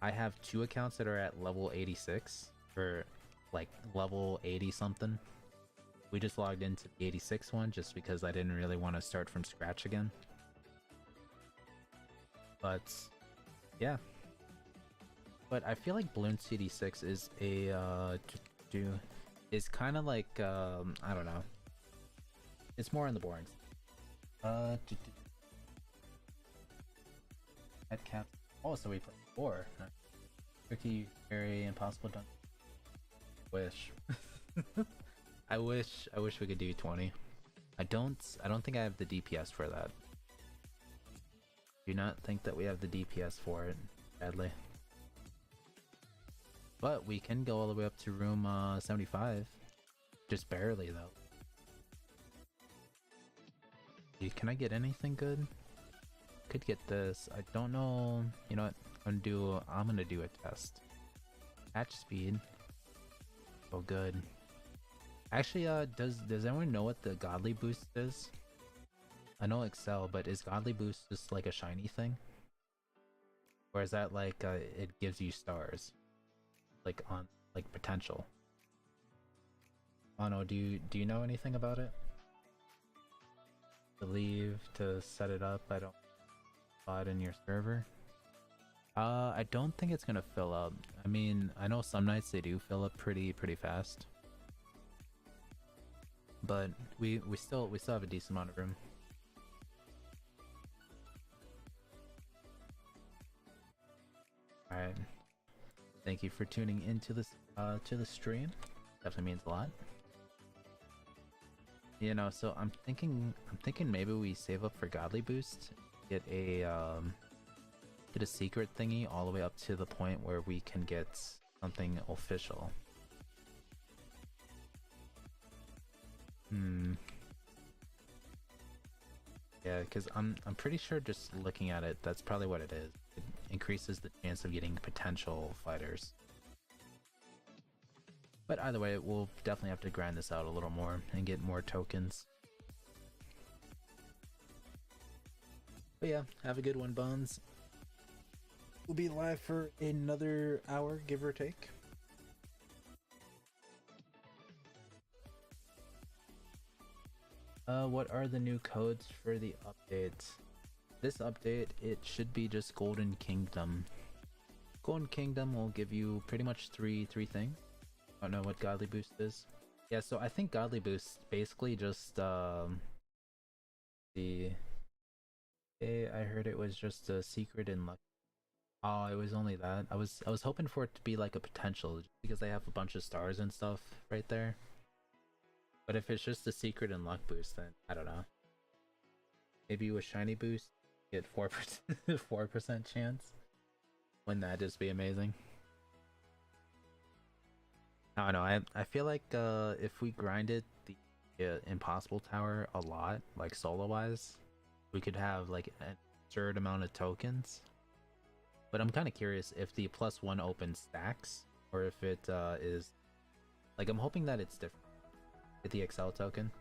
have 2 accounts that are at level 86 or like level 80 something. We just logged into the 86 one just because I didn't really want to start from scratch again. But yeah. But I feel like Bloons TD6 is a is kind of like I don't know. It's more on the boring side. Head cap. Oh, so we played 4. Tricky, very impossible done. Wish. I wish we could do 20. I don't think I have the DPS for that. Do not think that we have the DPS for it, sadly. But we can go all the way up to room 75. Just barely though. Can I get anything good? Could get this. I don't know. You know what? I'm gonna do a test. Patch speed. Oh good. Actually, does anyone know what the godly boost is? I know Excel, but is godly boost just like a shiny thing? Or is that like it gives you stars? Like on like potential. Oh no, do you know anything about it? To leave to set it up, I don't spot in your server. I don't think it's gonna fill up. I mean, I know some nights they do fill up pretty fast. But we still have a decent amount of room. Alright. Thank you for tuning into this to the stream. Definitely means a lot. You know, so I'm thinking maybe we save up for godly boost, get a secret thingy all the way up to the point where we can get something official. Yeah, because I'm pretty sure just looking at it, that's probably what it is. It increases the chance of getting potential fighters. But either way, we'll definitely have to grind this out a little more and get more tokens. But yeah, have a good one, Bones. We'll be live for another hour, give or take. What are the new codes for the updates? This update, it should be just Golden Kingdom. Golden Kingdom will give you pretty much three things. I don't know what Godly Boost is. Yeah, so I think Godly Boost basically just I heard it was just a secret and luck. Oh, it was only that. I was hoping for it to be like a potential just because they have a bunch of stars and stuff right there. But if it's just a secret and luck boost, then I don't know. Maybe with shiny boost, get 4% 4% chance. Wouldn't that just be amazing? I don't know. I feel like if we grinded the impossible tower a lot, like solo wise, we could have like an absurd amount of tokens. But I'm kind of curious if the +1 open stacks or if it is like, I'm hoping that it's different. Get the Excel token,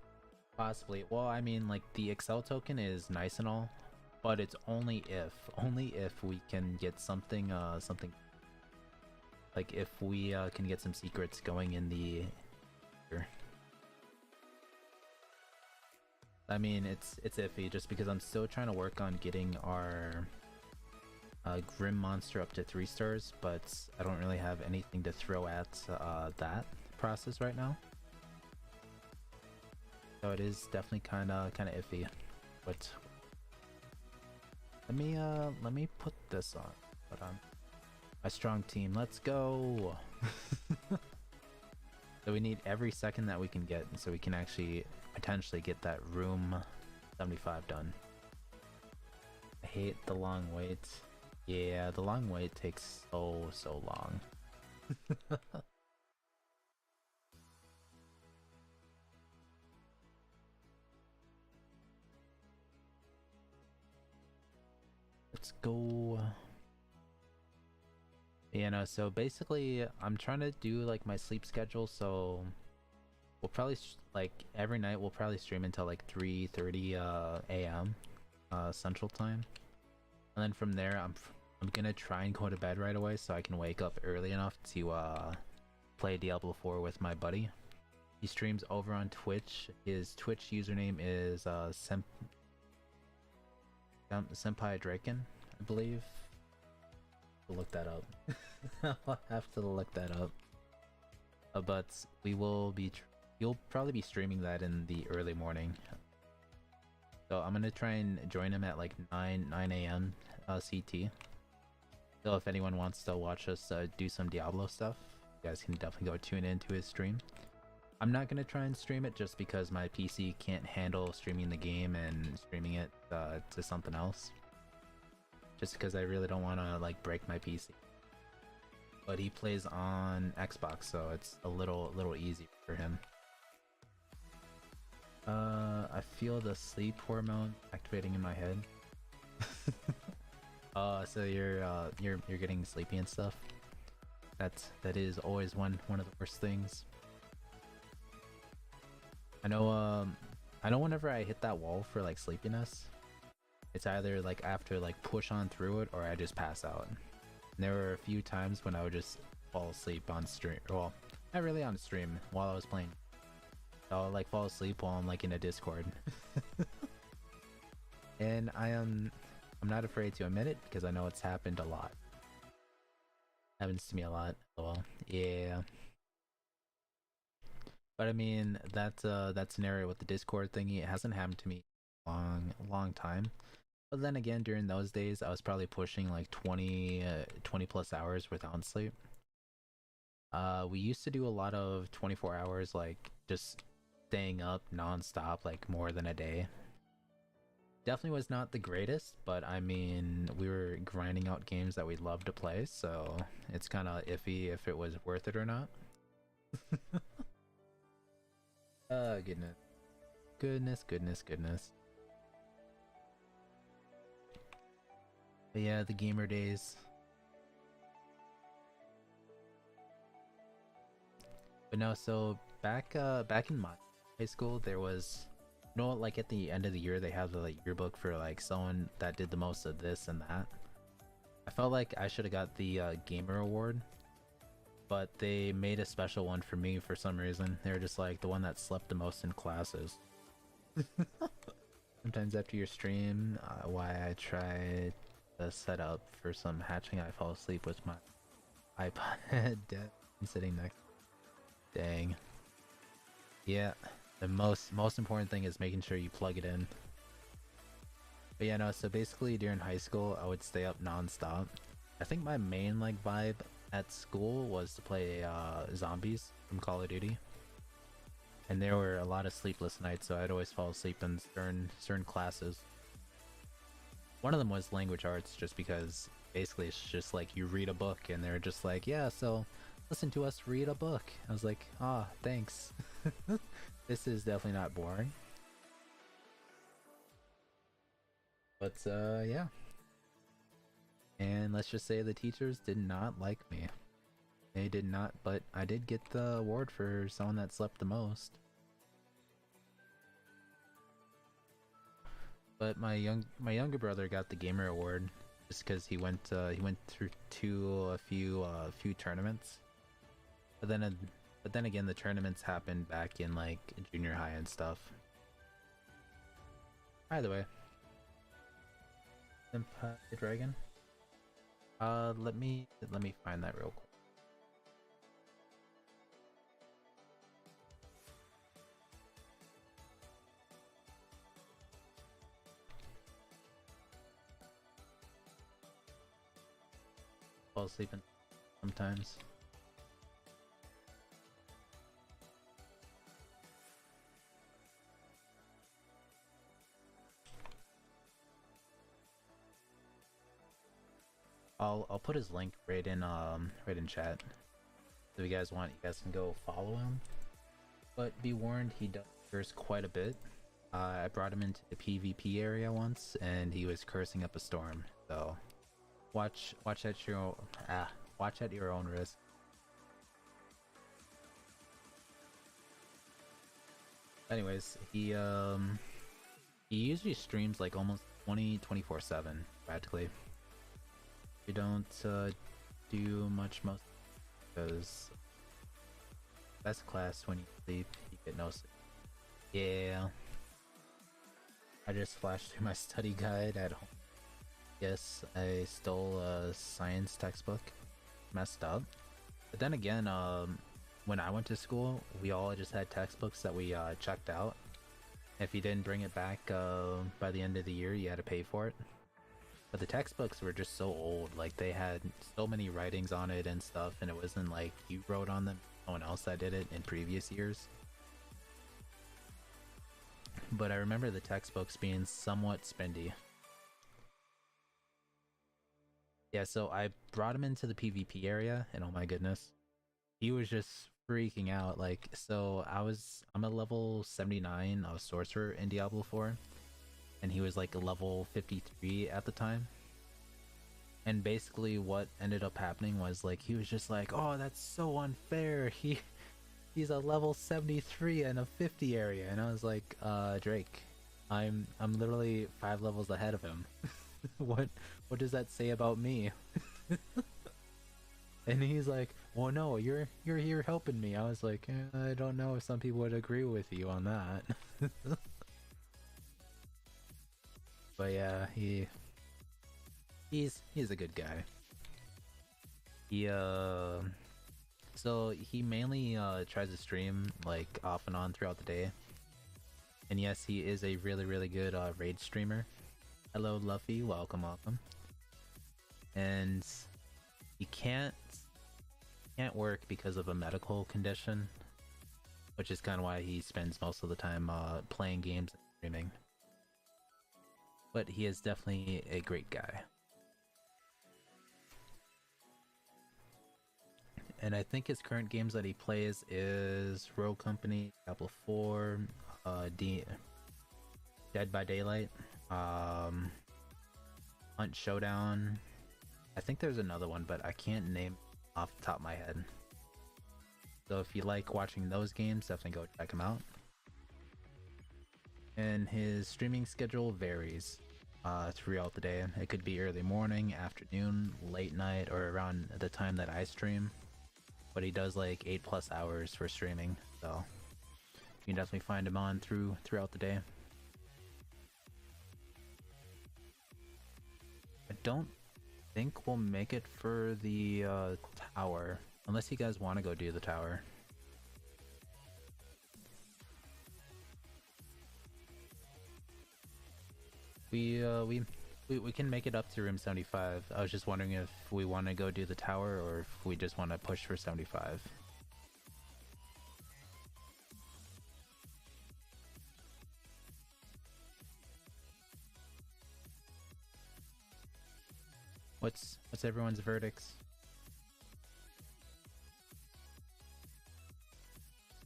possibly. Well, I mean, like the Excel token is nice and all, but it's only if we can get something something like if we can get some secrets going in the. I mean, it's iffy just because I'm still trying to work on getting our Grim Monster up to 3 stars, but I don't really have anything to throw at that process right now. So it is definitely kind of iffy. But let me put this on. Hold on. My strong team, let's go. So we need every second that we can get, so we can actually potentially get that room 75 done. I hate the long wait. Yeah, the long wait takes so long. Let's go. You know, so basically I'm trying to do like my sleep schedule, so we'll probably like every night we'll probably stream until like 3:30 a.m. Central Time. And then from there I'm gonna try and go to bed right away so I can wake up early enough to play Diablo 4 with my buddy. He streams over on Twitch. His Twitch username is Senpai Draken, I believe. I'll look that up. I'll have to look that up. But we will be you'll probably be streaming that in the early morning. So I'm gonna try and join him at like 9 a.m. CT. So if anyone wants to watch us do some Diablo stuff, you guys can definitely go tune into his stream. I'm not gonna try and stream it just because my PC can't handle streaming the game and streaming it to something else. Just because I really don't want to like break my PC. But he plays on Xbox, so it's a little easier for him. I feel the sleep hormone activating in my head. So you're getting sleepy and stuff. That is always one of the worst things. I know whenever I hit that wall for like sleepiness, it's either like I have to like push on through it or I just pass out. And there were a few times when I would just fall asleep on stream. Well, not really on stream, while I was playing. I'll like fall asleep while I'm like in a Discord. And I'm not afraid to admit it because I know it's happened a lot. Happens to me a lot. Well, yeah. But I mean, that scenario with the Discord thingy, it hasn't happened to me long time. But then again, during those days, I was probably pushing like 20 plus hours without sleep. We used to do a lot of 24 hours, like just staying up non-stop, like more than a day. Definitely was not the greatest, but I mean, we were grinding out games that we loved to play, so it's kind of iffy if it was worth it or not. Goodness. Goodness. But yeah, the gamer days. But no, so back in my high school, there was, you know, like at the end of the year, they have the like yearbook for like someone that did the most of this and that. I felt like I should have got the gamer award, but they made a special one for me for some reason. They were just like the one that slept the most in classes. Sometimes after your stream, why I try to set up for some hatching, I fall asleep with my iPod dead and sitting next. Dang. Yeah, the most important thing is making sure you plug it in. But yeah, no, so basically during high school, I would stay up non-stop. I think my main like vibe at school was to play zombies from Call of Duty. And there were a lot of sleepless nights, so I'd always fall asleep in certain classes. One of them was language arts, just because basically it's just like you read a book and they're just like, yeah, so listen to us read a book. I was like, ah, thanks. This is definitely not boring. But yeah. And let's just say the teachers did not like me. They did not, but I did get the award for someone that slept the most. But my younger brother got the gamer award just because he went through a few tournaments. But then again, the tournaments happened back in like junior high and stuff. Either way, Senpai Dragon. Let me find that real quick. Fall asleep sometimes. I'll put his link right in chat. So if you guys want, you guys can go follow him. But be warned, he does curse quite a bit. I brought him into the PvP area once, and he was cursing up a storm. So watch at your own risk. Anyways, he usually streams like almost 24/7 practically. We don't do much most because best class when you sleep, you get no sleep. Yeah. I just flashed through my study guide at home. Yes, I stole a science textbook. Messed up. But then again, when I went to school, we all just had textbooks that we checked out. If you didn't bring it back by the end of the year, you had to pay for it. But the textbooks were just so old, like they had so many writings on it and stuff, and it wasn't like you wrote on them, someone else that did it in previous years. But I remember the textbooks being somewhat spendy. Yeah, so I brought him into the PvP area, and oh my goodness, he was just freaking out. Like, so I'm a level 79 sorcerer in Diablo 4. And he was like a level 53 at the time. And basically what ended up happening was like he was just like, oh, that's so unfair. He's a level 73 in a 50 area. And I was like, Drake, I'm literally 5 levels ahead of him. What does that say about me? And he's like, well, no, you're here helping me. I was like, I don't know if some people would agree with you on that. But yeah, he's a good guy. He so he mainly tries to stream like off and on throughout the day. And yes, he is a really good raid streamer. Hello Luffy, welcome. And he can't work because of a medical condition, which is kind of why he spends most of the time playing games and streaming. But he is definitely a great guy. And I think his current games that he plays is Rogue Company, Diablo 4, Dead by Daylight, Hunt Showdown. I think there's another one, but I can't name off the top of my head. So if you like watching those games, definitely go check him out. And his streaming schedule varies. throughout the day. It could be early morning, afternoon, late night, or around the time that I stream. But he does like 8+ hours for streaming, so you can definitely find him on throughout the day. I don't think we'll make it for the tower, unless you guys want to go do the tower. We can make it up to room 75. I was just wondering if we want to go do the tower or if we just want to push for 75. What's everyone's verdicts?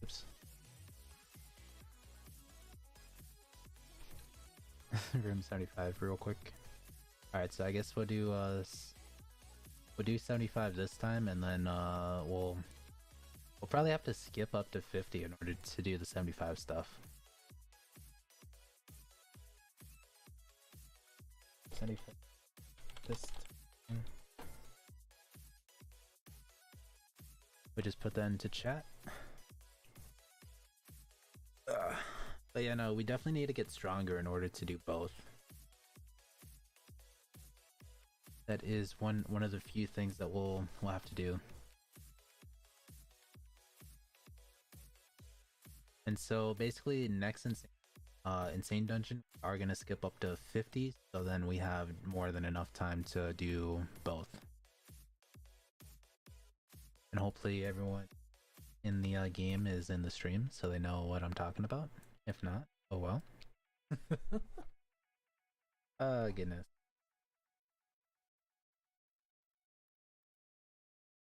Oops. Room 75 real quick. Alright, so I guess we'll do 75 this time, and then we'll probably have to skip up to 50 in order to do the 75 stuff. 75 this time. We just put that into chat. But yeah, no, we definitely need to get stronger in order to do both. That is one of the few things that we'll have to do. And so basically next insane dungeon are gonna skip up to 50, so then we have more than enough time to do both. And hopefully everyone in the game is in the stream so they know what I'm talking about. If not, oh well. Goodness.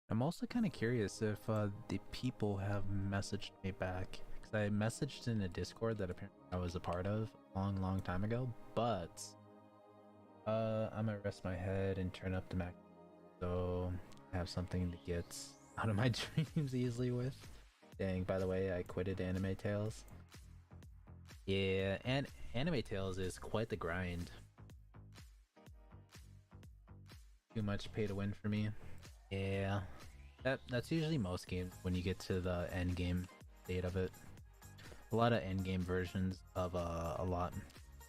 I'm also kind of curious if the people have messaged me back. Because I messaged in a Discord that apparently I was a part of a long time ago. But I'm gonna rest my head and turn up the Mac so I have something to get out of my dreams easily with. Dang, by the way, I quitted Anime Tales. Yeah, and Anime Tales is quite the grind. Too much pay to win for me. Yeah, that's usually most games when you get to the end game state of it. A lot of end game versions of a lot.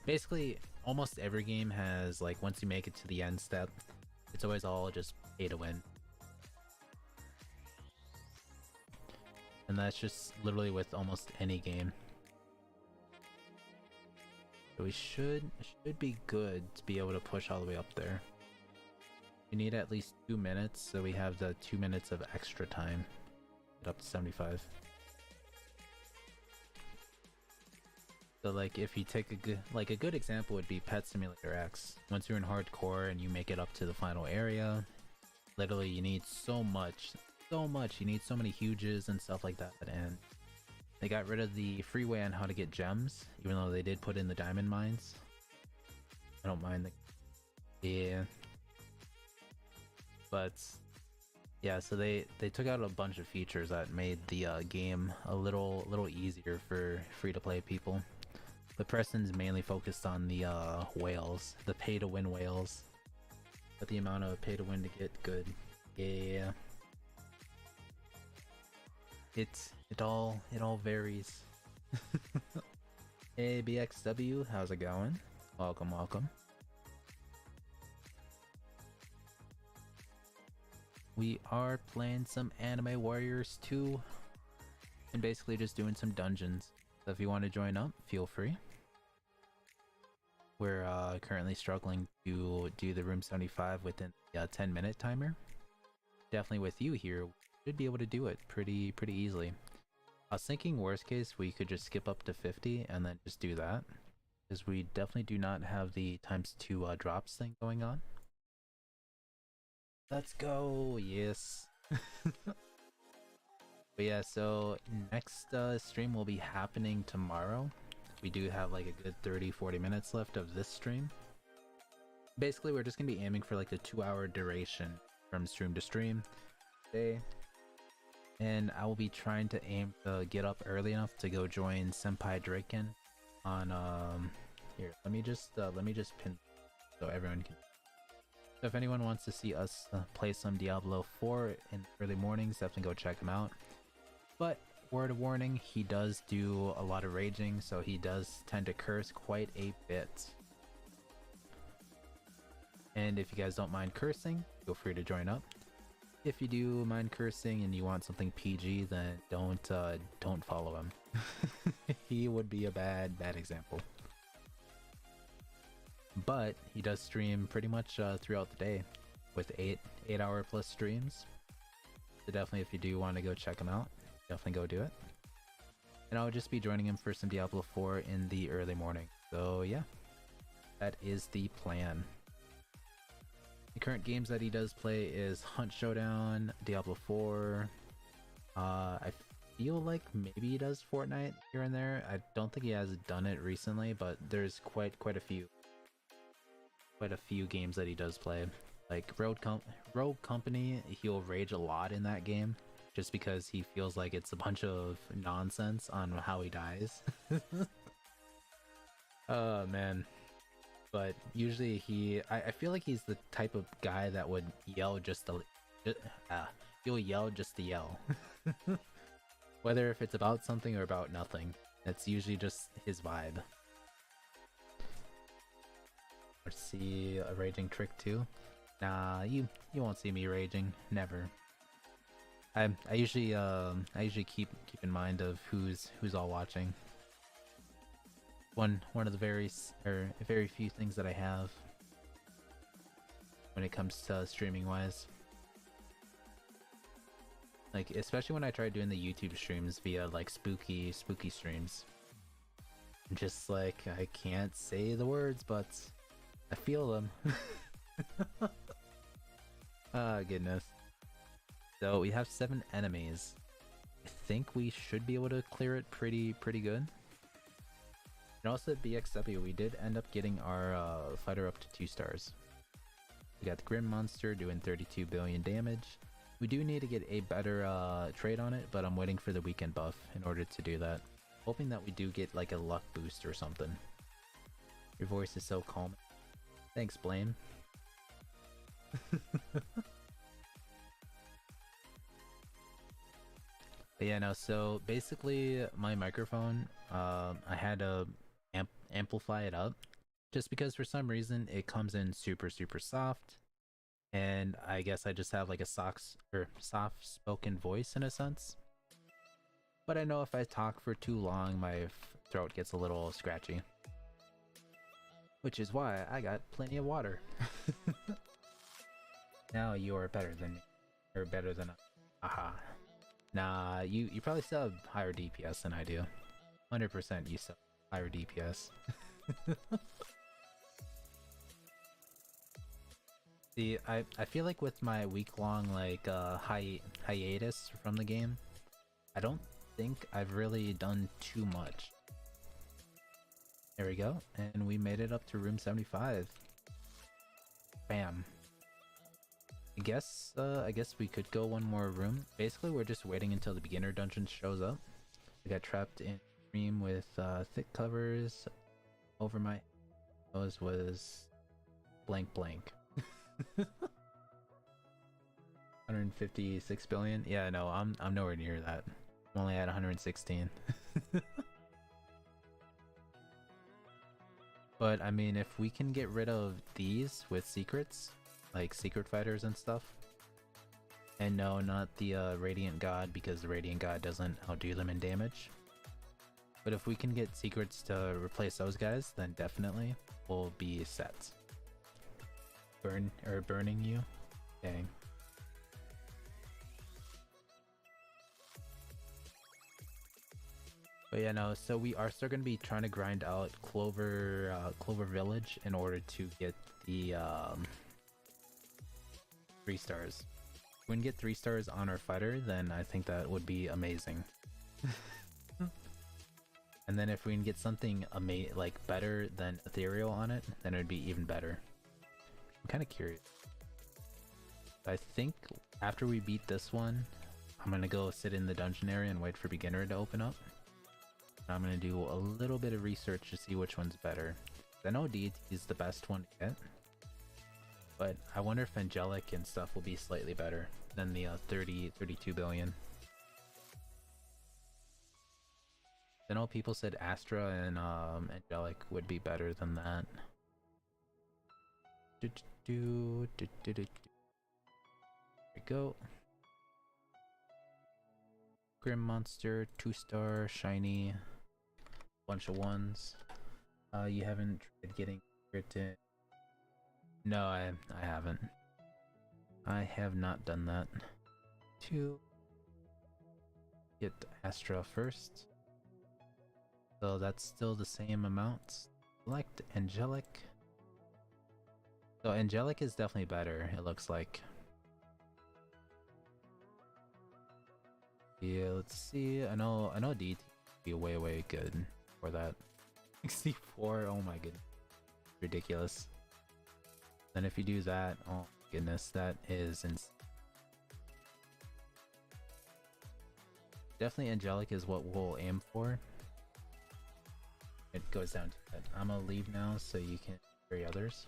Basically, almost every game has, like, once you make it to the end step, it's always all just pay to win. And that's just literally with almost any game. So we should be good to be able to push all the way up there. We need at least 2 minutes, so we have the 2 minutes of extra time. Get up to 75. So like if you take a good example would be Pet Simulator X. Once you're in hardcore and you make it up to the final area, literally you need so much. You need so many huges and stuff like that, and they got rid of the freeway on how to get gems, even though they did put in the diamond mines. I don't mind yeah. But yeah, so they took out a bunch of features that made the game a little easier for free-to-play people. But Preston's mainly focused on the whales, the pay-to-win whales. But the amount of pay-to-win to get good. Yeah. It all varies. Hey BXW, how's it going? Welcome. We are playing some Anime Warriors 2 and basically just doing some dungeons. So if you want to join up, feel free. We're currently struggling to do the room 75 within the 10-minute timer. Definitely with you here, we should be able to do it pretty easily. I was thinking worst case we could just skip up to 50 and then just do that, because we definitely do not have the ×2 drops thing going on. Let's go, yes. But yeah, so next stream will be happening tomorrow. We do have like a good 30-40 minutes left of this stream. Basically, we're just gonna be aiming for like a 2-hour duration from stream to stream today. And I will be trying to aim to get up early enough to go join Senpai Draken on here. Let me just pin so everyone can. So if anyone wants to see us play some Diablo 4 in the early mornings, definitely go check him out. But word of warning, he does do a lot of raging, so he does tend to curse quite a bit. And if you guys don't mind cursing, feel free to join up. If you do mind cursing and you want something PG, then don't follow him. He would be a bad example. But he does stream pretty much throughout the day with 8-hour plus streams. So definitely, if you do want to go check him out, definitely go do it. And I'll just be joining him for some Diablo 4 in the early morning. So yeah, that is the plan. The current games that he does play is Hunt Showdown, Diablo 4. I feel like maybe he does Fortnite here and there. I don't think he has done it recently, but there's quite a few games that he does play. Like Rogue Company, he'll rage a lot in that game just because he feels like it's a bunch of nonsense on how he dies. Oh man. But usually I feel like he's the type of guy that would yell he'll yell just to yell. Whether if it's about something or about nothing. That's usually just his vibe. Let's see a raging trick too. Nah, you won't see me raging. Never. I usually keep in mind of who's all watching. One of the very few things that I have when it comes to streaming wise. Like especially when I try doing the YouTube streams via like spooky streams. Just like I can't say the words, but I feel them. Ah, goodness. So we have 7 enemies. I think we should be able to clear it pretty good. And also at BXW, we did end up getting our fighter up to 2 stars. We got the Grim Monster doing 32 billion damage. We do need to get a better trade on it, but I'm waiting for the weekend buff in order to do that. Hoping that we do get like a luck boost or something. Your voice is so calm. Thanks, Blame. But yeah, no, so basically my microphone, I had to amplify it up just because for some reason it comes in super soft, and I guess I just have like a soft spoken voice in a sense. But I know if I talk for too long, my throat gets a little scratchy. Which is why I got plenty of water. Now you are better than me. Or better than aha. Nah, you probably still have higher DPS than I do. 100% you still have higher DPS. See, I feel like with my week-long like hiatus from the game, I don't think I've really done too much. There we go, and we made it up to room 75. Bam. I guess we could go one more room. Basically, we're just waiting until the beginner dungeon shows up. I got trapped in a room with thick covers. Over my nose was blank. 156 billion? Yeah, no, I'm nowhere near that. I'm only at 116. But I mean, if we can get rid of these with secrets, like secret fighters and stuff, and no, not the Radiant God, because the Radiant God doesn't outdo them in damage. But if we can get secrets to replace those guys, then definitely we'll be set. Burning you? Dang. But yeah, no, so we are still going to be trying to grind out Clover Village in order to get the 3 stars. If we can get 3 stars on our fighter, then I think that would be amazing. And then if we can get something like better than Ethereal on it, then it would be even better. I'm kind of curious. I think after we beat this one, I'm going to go sit in the dungeon area and wait for beginner to open up. I'm gonna do a little bit of research to see which one's better. I know deity is the best one to get, But I wonder if Angelic and stuff will be slightly better than the 32 billion. I know people said Astra and Angelic would be better than that. There we go. Grim Monster, 2-star, shiny, bunch of ones. You haven't tried getting written? No, I haven't. I have not done that. To get Astra first. So that's still the same amount. Select Angelic. So Angelic is definitely better, it looks like. Yeah, let's see. I know DT would be way good for that. 64, oh my goodness. Ridiculous. Then if you do that, oh my goodness, that is insane. Definitely Angelic is what we'll aim for. It goes down to that. I'm gonna leave now so you can carry others.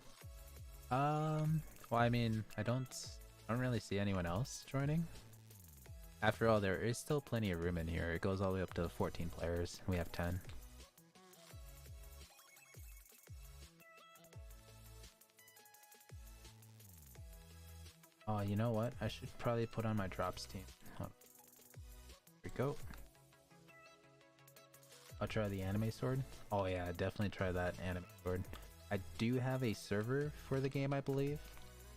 Well, I mean, I don't really see anyone else joining. After all, there is still plenty of room in here. It goes all the way up to 14 players. We have 10. Oh, you know what? I should probably put on my drops team. Here we go. I'll try the anime sword. Oh yeah, definitely try that anime sword. I do have a server for the game, I believe.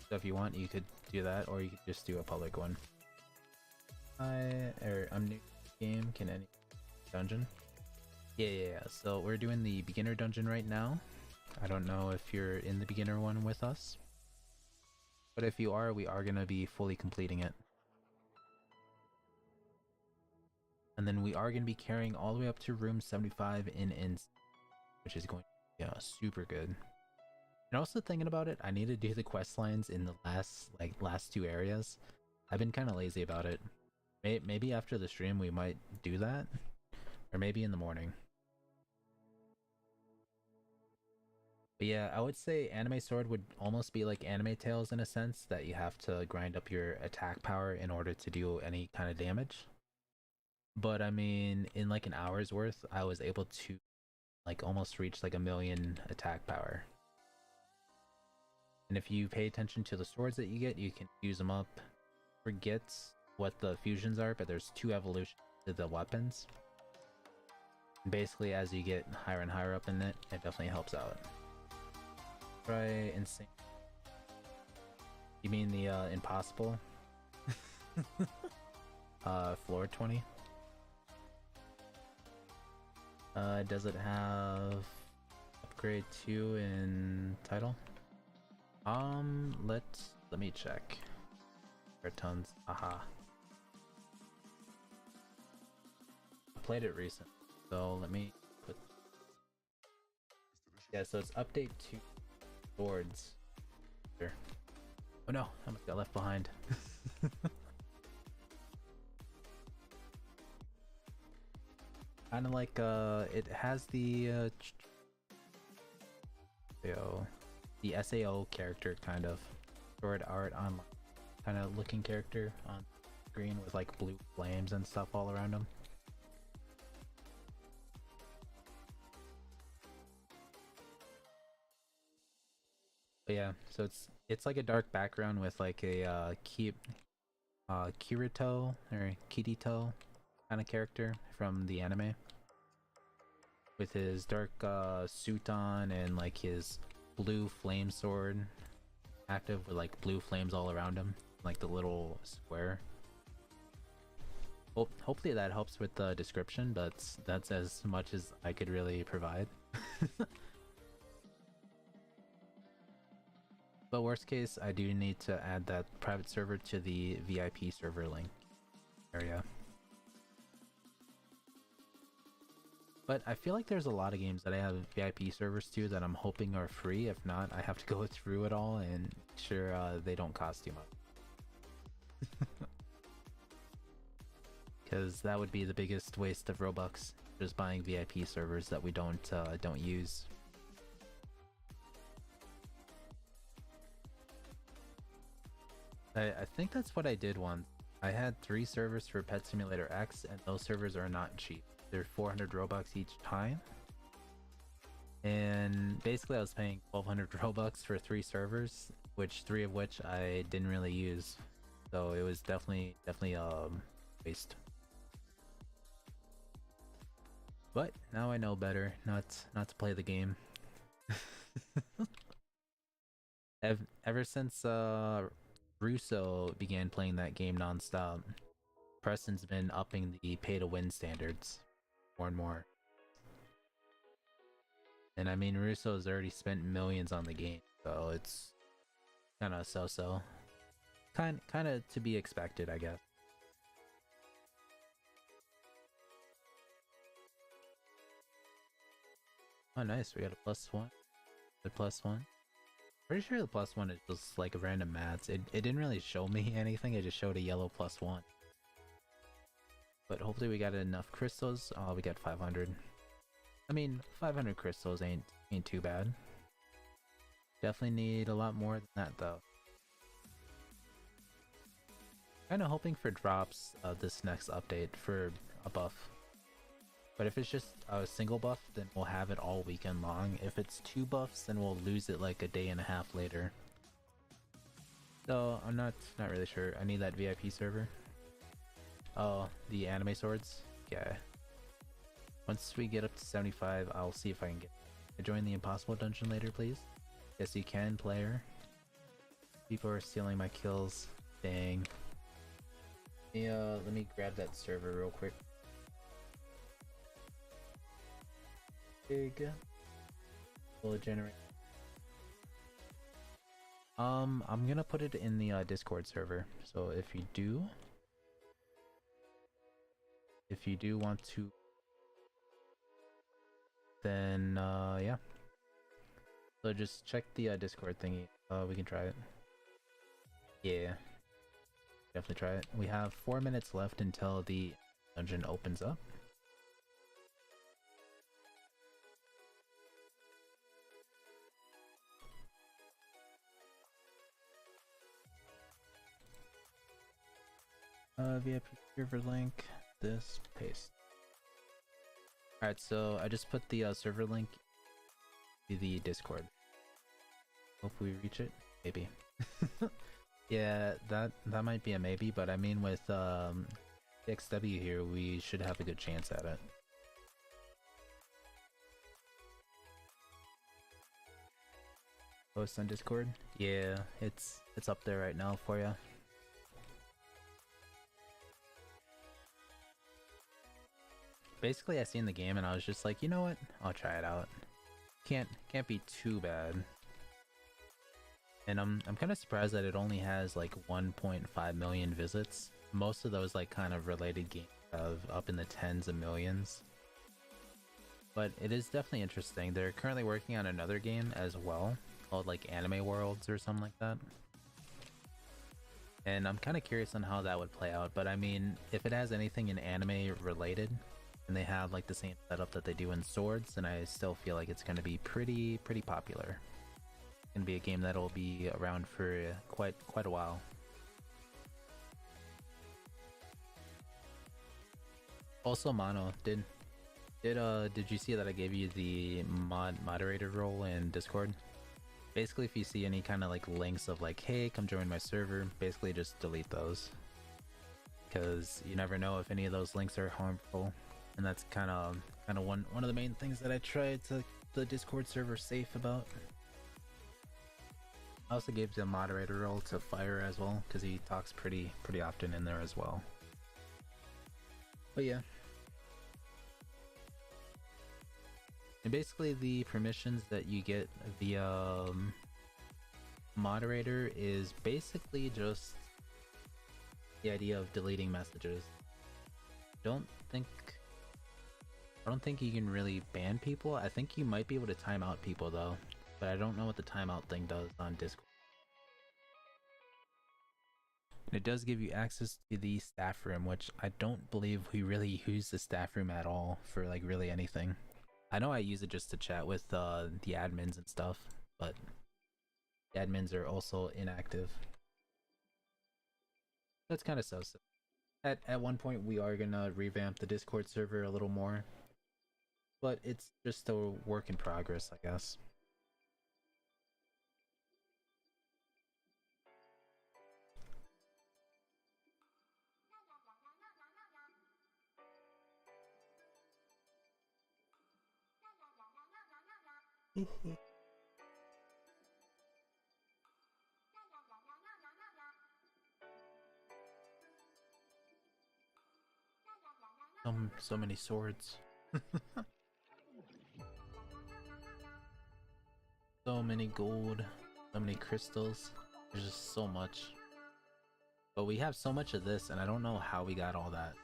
So if you want, you could do that, or you could just do a public one. I'm new to the game. Can any dungeon? Yeah. So we're doing the beginner dungeon right now. I don't know if you're in the beginner one with us, but if you are, we are gonna be fully completing it. And then we are gonna be carrying all the way up to room 75 in which is going to be super good. And also thinking about it, I need to do the quest lines in the last two areas. I've been kind of lazy about it. Maybe after the stream we might do that, or maybe in the morning. But yeah, I would say Anime Sword would almost be like Anime Tails in a sense, that you have to grind up your attack power in order to do any kind of damage. But I mean, in like an hour's worth, I was able to like almost reach like 1,000,000 attack power. And if you pay attention to the swords that you get, you can use them up. Forget what the fusions are, but there's 2 evolutions to the weapons. And basically, as you get higher and higher up in it, it definitely helps out. Try insane. You mean the impossible? Floor 20. Does it have upgrade 2 in title? Let me check. There are tons. Aha. I played it recently, so let me put. Yeah, so it's update 2 swords. Here. Oh no, I almost got left behind. Kind of like it has the SAO character, kind of sword art on kind of looking character on screen with like blue flames and stuff all around him. But yeah, so it's like a dark background with like a Kirito or Kirito kind of character from the anime, with his dark suit on and like his blue flame sword active with like blue flames all around him, like the little square. Well, hopefully that helps with the description, but that's as much as I could really provide. But worst case, I do need to add that private server to the VIP server link area. But I feel like there's a lot of games that I have VIP servers to that I'm hoping are free. If not, I have to go through it all and make sure they don't cost too much. Because that would be the biggest waste of Robux, just buying VIP servers that we don't use. I think that's what I did once. I had 3 servers for Pet Simulator X, and those servers are not cheap. They're 400 Robux each time. And basically I was paying 1200 Robux for 3 servers, which 3 of which I didn't really use. So it was definitely waste. But now I know better not to play the game. Ever since Russo began playing that game nonstop, Preston's been upping the pay-to-win standards more and more. And I mean, Russo's already spent millions on the game, so it's kind of so-so. Kind of to be expected, I guess. Oh, nice. We got a +1. The +1. Pretty sure the +1 is just like a random mats. It didn't really show me anything. It just showed a yellow +1. But hopefully we got enough crystals. Oh, we got 500. I mean, 500 crystals ain't too bad. Definitely need a lot more than that though. Kinda hoping for drops this next update for a buff. But if it's just a single buff, then we'll have it all weekend long. If it's 2 buffs, then we'll lose it like a day and a half later. So I'm not really sure. I need that VIP server. Oh, the anime swords? Yeah. Once we get up to 75, I'll see if I can join the impossible dungeon later, please. Yes, you can, player. People are stealing my kills. Dang. Let me grab that server real quick. Big. Will it generate? I'm gonna put it in the Discord server. So if you do want to, then yeah. So just check the Discord thingy. We can try it. Yeah, definitely try it. We have 4 minutes left until the dungeon opens up. VIP server link, this, paste. Alright, so I just put the server link to the Discord. Hope we reach it? Maybe. Yeah, that might be a maybe, but I mean with XW here, we should have a good chance at it. Post on Discord? Yeah, it's up there right now for you. Basically, I seen the game and I was just like, you know what? I'll try it out. Can't be too bad. And I'm kind of surprised that it only has like 1.5 million visits. Most of those like kind of related games have up in the tens of millions. But it is definitely interesting. They're currently working on another game as well, called like Anime Worlds or something like that. And I'm kind of curious on how that would play out. But I mean, if it has anything in anime related, and they have like the same setup that they do in Swords, and I still feel like it's going to be pretty popular. It's going to be a game that'll be around for quite a while. Also, Mono, did you see that I gave you the moderator role in Discord? Basically, if you see any kind of like links of like, hey, come join my server, basically just delete those, because you never know if any of those links are harmful. And that's kind of one of the main things that I try to keep the Discord server safe about. I also gave the moderator role to Fire as well, because he talks pretty often in there as well. But yeah. And basically the permissions that you get via moderator is basically just the idea of deleting messages. I don't think you can really ban people. I think you might be able to time out people though, but I don't know what the timeout thing does on Discord. And it does give you access to the staff room, which I don't believe we really use the staff room at all for like really anything. I know I use it just to chat with the admins and stuff, but the admins are also inactive. That's kind of so. At one point, we are gonna revamp the Discord server a little more, but it's just a work in progress, I guess. So many swords. So many gold, so many crystals. There's just so much. But we have so much of this, and I don't know how we got all that.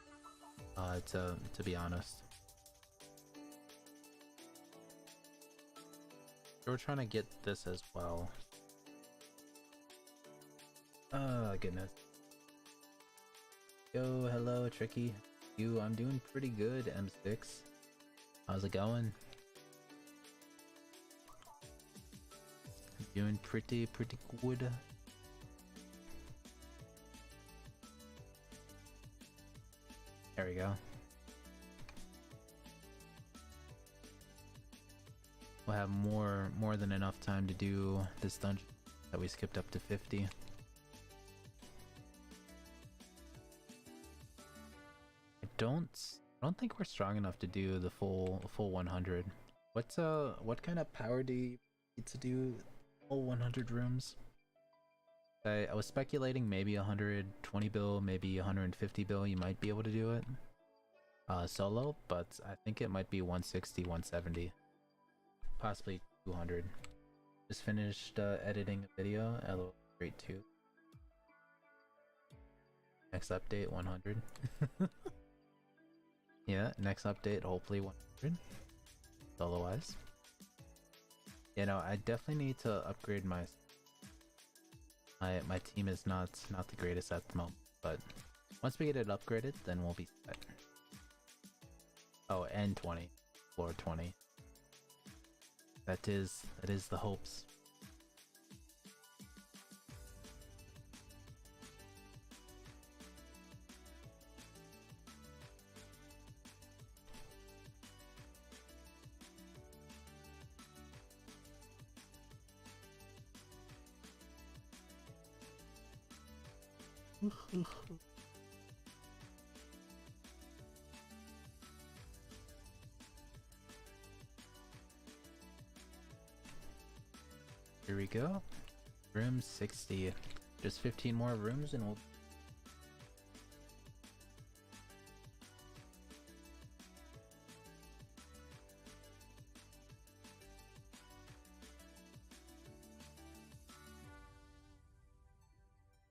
To be honest. We're trying to get this as well. Oh goodness. Yo, hello, Tricky. I'm doing pretty good, M6. How's it going? Doing pretty good. There we go. We'll have more than enough time to do this dungeon that we skipped up to 50. I don't think we're strong enough to do the full 100. What kind of power do you need to do full 100 rooms? I was speculating maybe 120 bill, maybe 150 bill, you might be able to do it solo, but I think it might be 160, 170, possibly 200. Just finished editing a video, LOL great too. Next update 100. Yeah, next update hopefully 100 solo wise. You know, I definitely need to upgrade my team is not the greatest at the moment, but once we get it upgraded, then we'll be set. Oh, and 20, floor 20. That is the hopes. Here we go. Room 60. Just 15 more rooms and we'll...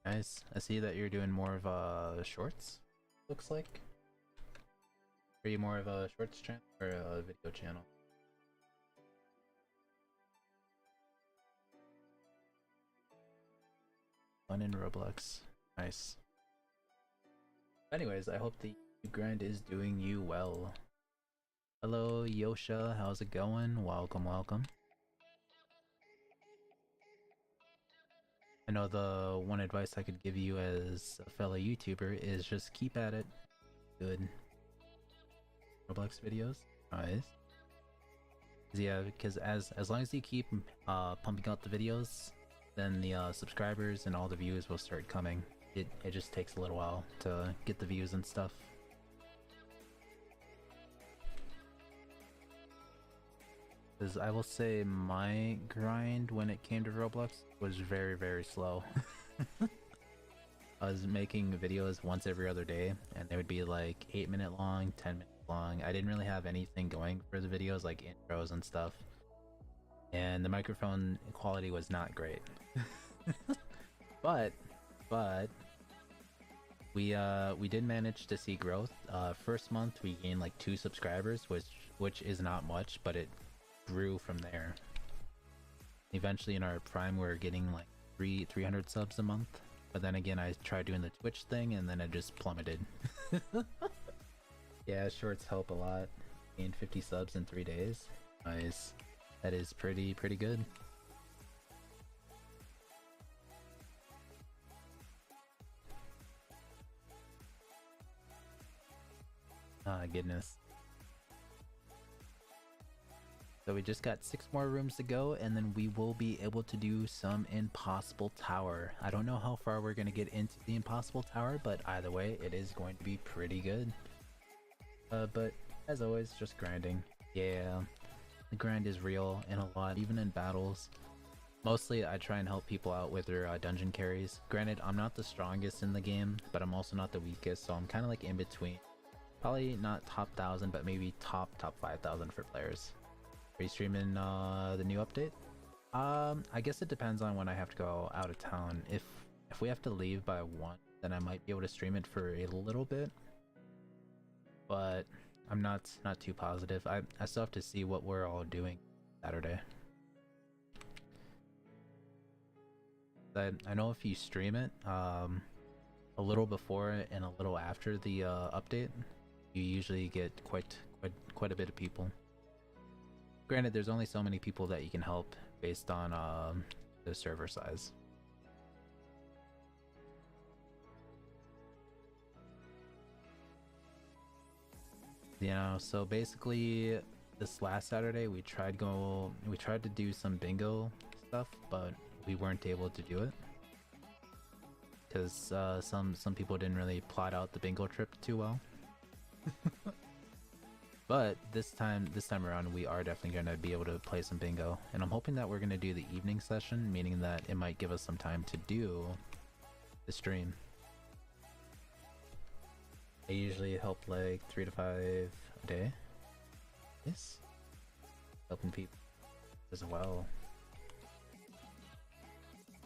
Nice. I see that you're doing more of shorts, looks like. Are you more of a shorts channel or a video channel? Fun in Roblox. Nice. Anyways, I hope the grind is doing you well. Hello, Yosha. How's it going? Welcome, welcome. I know the one advice I could give you as a fellow YouTuber is just keep at it. Good. Roblox videos. Nice. Yeah, because as long as you keep pumping out the videos, then the subscribers and all the views will start coming. It just takes a little while to get the views and stuff. Because I will say my grind when it came to Roblox was very slow. I was making videos once every other day, and they would be like 8-minute long, 10-minute long. I didn't really have anything going for the videos, like intros and stuff. And the microphone quality was not great. but we did manage to see growth. First month we gained like 2 subscribers, which is not much, but it grew from there. Eventually in our prime we were getting like 300 subs a month, but then again I tried doing the Twitch thing and then it just plummeted. Yeah, shorts help a lot. Gained 50 subs in 3 days. Nice. That is pretty good. Ah, goodness. So we just got 6 more rooms to go, and then we will be able to do some Impossible Tower. I don't know how far we're going to get into the Impossible Tower, but either way, it is going to be pretty good. But as always, just grinding. Yeah, the grind is real and a lot, even in battles. Mostly, I try and help people out with their dungeon carries. Granted, I'm not the strongest in the game, but I'm also not the weakest, so I'm kind of like in between. Probably not top 1,000, but maybe top 5,000 for players. Are you streaming the new update? I guess it depends on when I have to go out of town. If we have to leave by 1, then I might be able to stream it for a little bit. But I'm not too positive. I still have to see what we're all doing Saturday. I know if you stream it a little before and a little after the update, you usually get quite a bit of people. Granted, there's only so many people that you can help based on the server size. You know, so basically this last Saturday we tried to do some bingo stuff, but we weren't able to do it because some people didn't really plot out the bingo trip too well. But this time around, we are definitely going to be able to play some bingo, and I'm hoping that we're going to do the evening session, meaning that it might give us some time to do the stream. I usually help like 3 to 5 a day. Yes, helping people as well.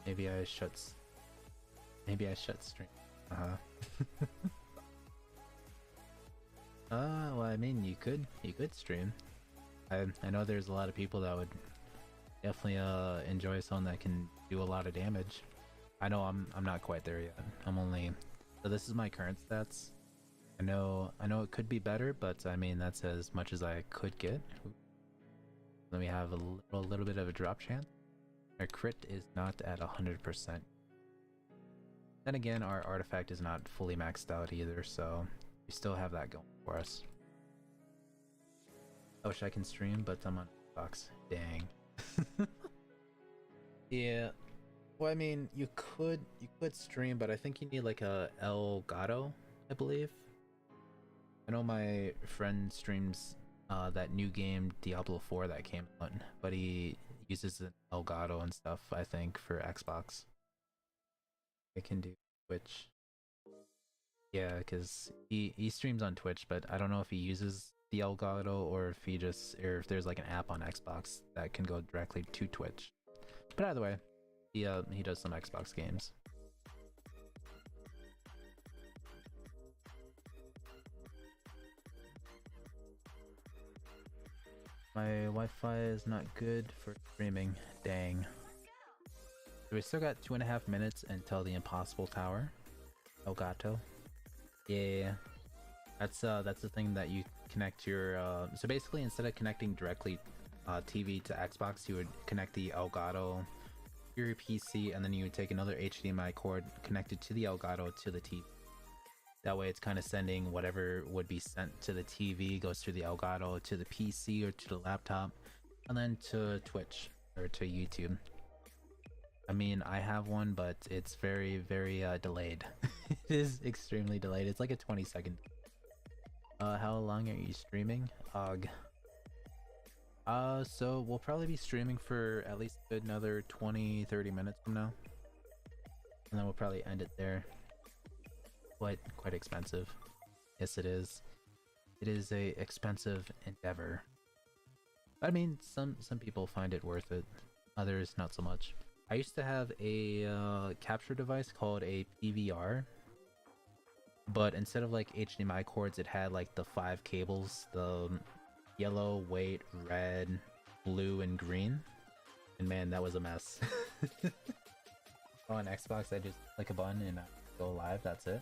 Maybe I shut stream. Well, I mean, you could stream. I know there's a lot of people that would definitely enjoy someone that can do a lot of damage. I know I'm not quite there yet. So this is my current stats. I know it could be better, but I mean that's as much as I could get. Let me have a little bit of a drop chance. Our crit is not at 100%. Then again, our artifact is not fully maxed out either, so we still have that going for us. I wish I can stream, but I'm on Xbox. Dang. Yeah. Well, I mean, you could stream, but I think you need like a Elgato, I believe. I know my friend streams that new game Diablo 4 that came out, but he uses an Elgato and stuff, I think, for Xbox. I can do Twitch. Yeah, because he streams on Twitch, but I don't know if he uses the Elgato or if if there's like an app on Xbox that can go directly to Twitch. But either way, he does some Xbox games. My Wi-Fi is not good for streaming. Dang. So we still got 2.5 minutes until the Impossible Tower. Elgato. Yeah. That's the thing that you connect your so basically instead of connecting directly TV to Xbox, you would connect the Elgato to your PC, and then you would take another HDMI cord connected to the Elgato to the TV. That way it's kind of sending whatever would be sent to the TV goes through the Elgato to the PC or to the laptop, and then to Twitch or to YouTube. I mean, I have one, but it's very delayed. It is extremely delayed. It's like a 20-second. How long are you streaming? So we'll probably be streaming for at least another 20-30 minutes from now, and then we'll probably end it there. Quite expensive. Yes, it is. It is a expensive endeavor. I mean, some people find it worth it. Others not so much. I used to have a capture device called a PVR, but instead of like HDMI cords, it had like the 5 cables: the yellow, white, red, blue, and green. And man, that was a mess. On Xbox, I just click a button and I go live. That's it.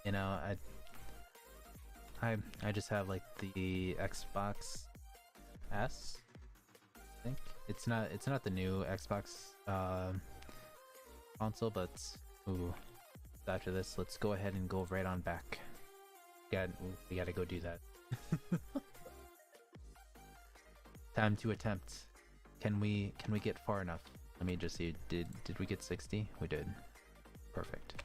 You know, I just have like the Xbox S. I think it's not the new Xbox console, but ooh, after this, let's go ahead and go right on back. We gotta go do that. Time to attempt. Can we get far enough? Let me just see. Did we get 60? We did. Perfect.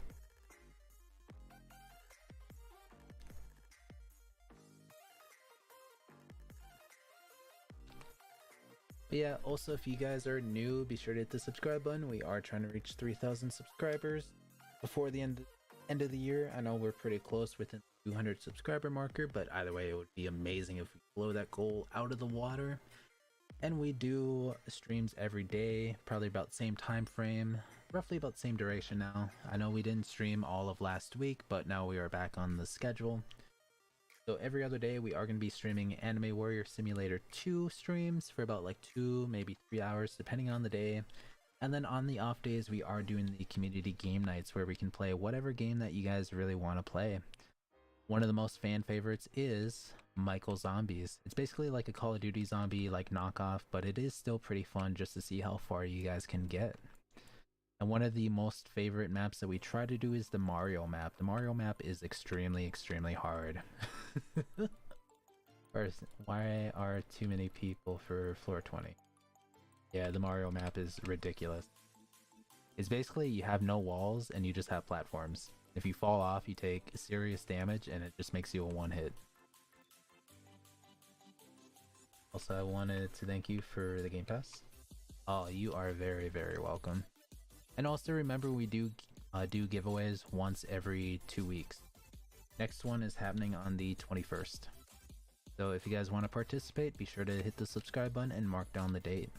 But yeah, also if you guys are new, be sure to hit the subscribe button. We are trying to reach 3,000 subscribers before the end of the year. I know we're pretty close within the 200 subscriber marker, but either way, it would be amazing if we blow that goal out of the water. And we do streams every day, probably about same time frame, roughly about same duration now. I know we didn't stream all of last week, but now we are back on the schedule. So every other day we are going to be streaming Anime Warrior Simulator 2 streams for about like 2, maybe 3 hours depending on the day. And then on the off days we are doing the community game nights where we can play whatever game that you guys really want to play. One of the most fan favorites is Michael Zombies. It's basically like a Call of Duty zombie like knockoff, but it is still pretty fun just to see how far you guys can get. And one of the most favorite maps that we try to do is the Mario map. The Mario map is extremely hard. Why are too many people for floor 20? Yeah, the Mario map is ridiculous. It's basically you have no walls and you just have platforms. If you fall off, you take serious damage and it just makes you a one-hit. Also, I wanted to thank you for the Game Pass. Oh, you are very welcome. And also remember we do giveaways once every 2 weeks. Next one is happening on the 21st. So if you guys want to participate, be sure to hit the subscribe button and mark down the date.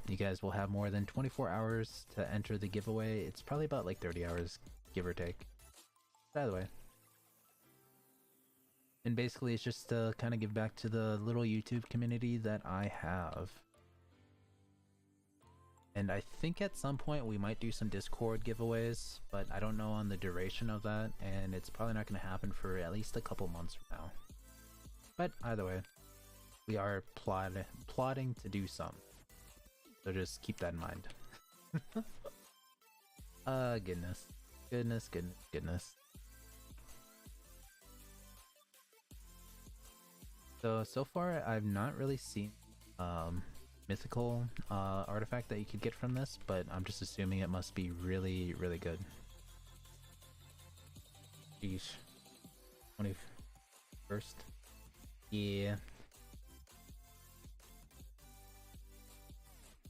You guys will have more than 24 hours to enter the giveaway. It's probably about like 30 hours, give or take. By the way. And basically it's just to kind of give back to the little YouTube community that I have. And I think at some point we might do some Discord giveaways, but I don't know on the duration of that, and it's probably not going to happen for at least a couple months from now. But either way, we are plotting to do some. So just keep that in mind. Goodness. So far I've not really seen mythical artifact that you could get from this, but I'm just assuming it must be really good. Sheesh. 21st? Yeah.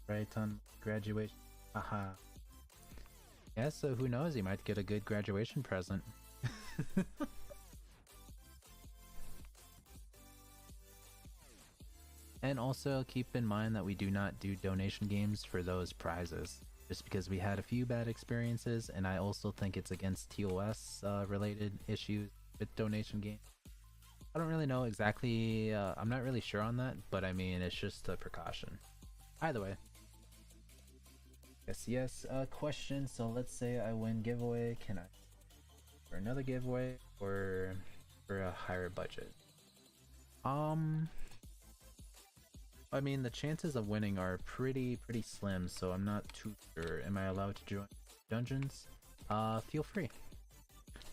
Right on graduation. Haha. Yeah, so who knows, you might get a good graduation present. And also keep in mind that we do not do donation games for those prizes, just because we had a few bad experiences, and I also think it's against TOS related issues with donation games. I don't really know exactly, I'm not really sure on that, but I mean it's just a precaution. Either way. Yes, question, so let's say I win giveaway, can I for another giveaway or for a higher budget? I mean, the chances of winning are pretty slim, so I'm not too sure. Am I allowed to join dungeons? Feel free.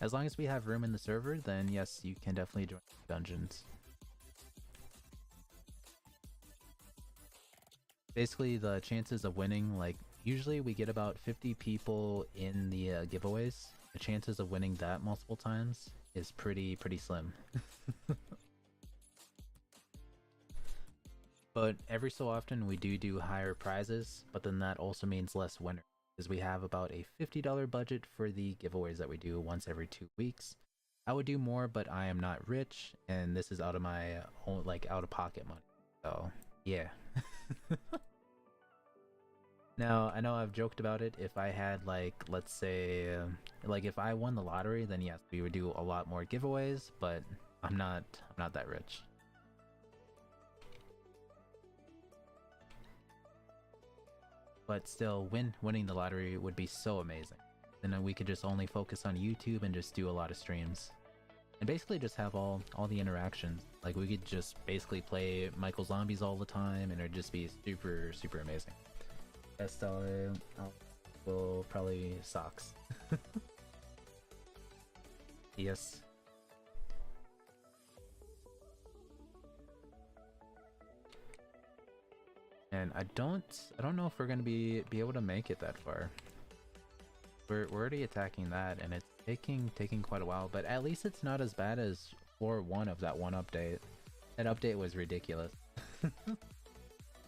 As long as we have room in the server, then yes, you can definitely join dungeons. Basically, the chances of winning, like, usually we get about 50 people in the giveaways. The chances of winning that multiple times is pretty slim. But every so often we do higher prizes, but then that also means less winners, because we have about a $50 budget for the giveaways that we do once every 2 weeks. I would do more, but I am not rich, and this is out of my own, like, out-of-pocket money. So, yeah. Now, I know I've joked about it. If I had, like, let's say, like, if I won the lottery, then yes, we would do a lot more giveaways, but I'm not that rich. But still, winning the lottery would be so amazing. Then we could just only focus on YouTube and just do a lot of streams. And basically just have all the interactions. Like, we could just basically play Michael Zombies all the time, and it'd just be super amazing. Best will probably socks. Yes. And I don't know if we're gonna be able to make it that far. We're already attacking that, and it's taking quite a while. But at least it's not as bad as floor 1 of that one update. That update was ridiculous.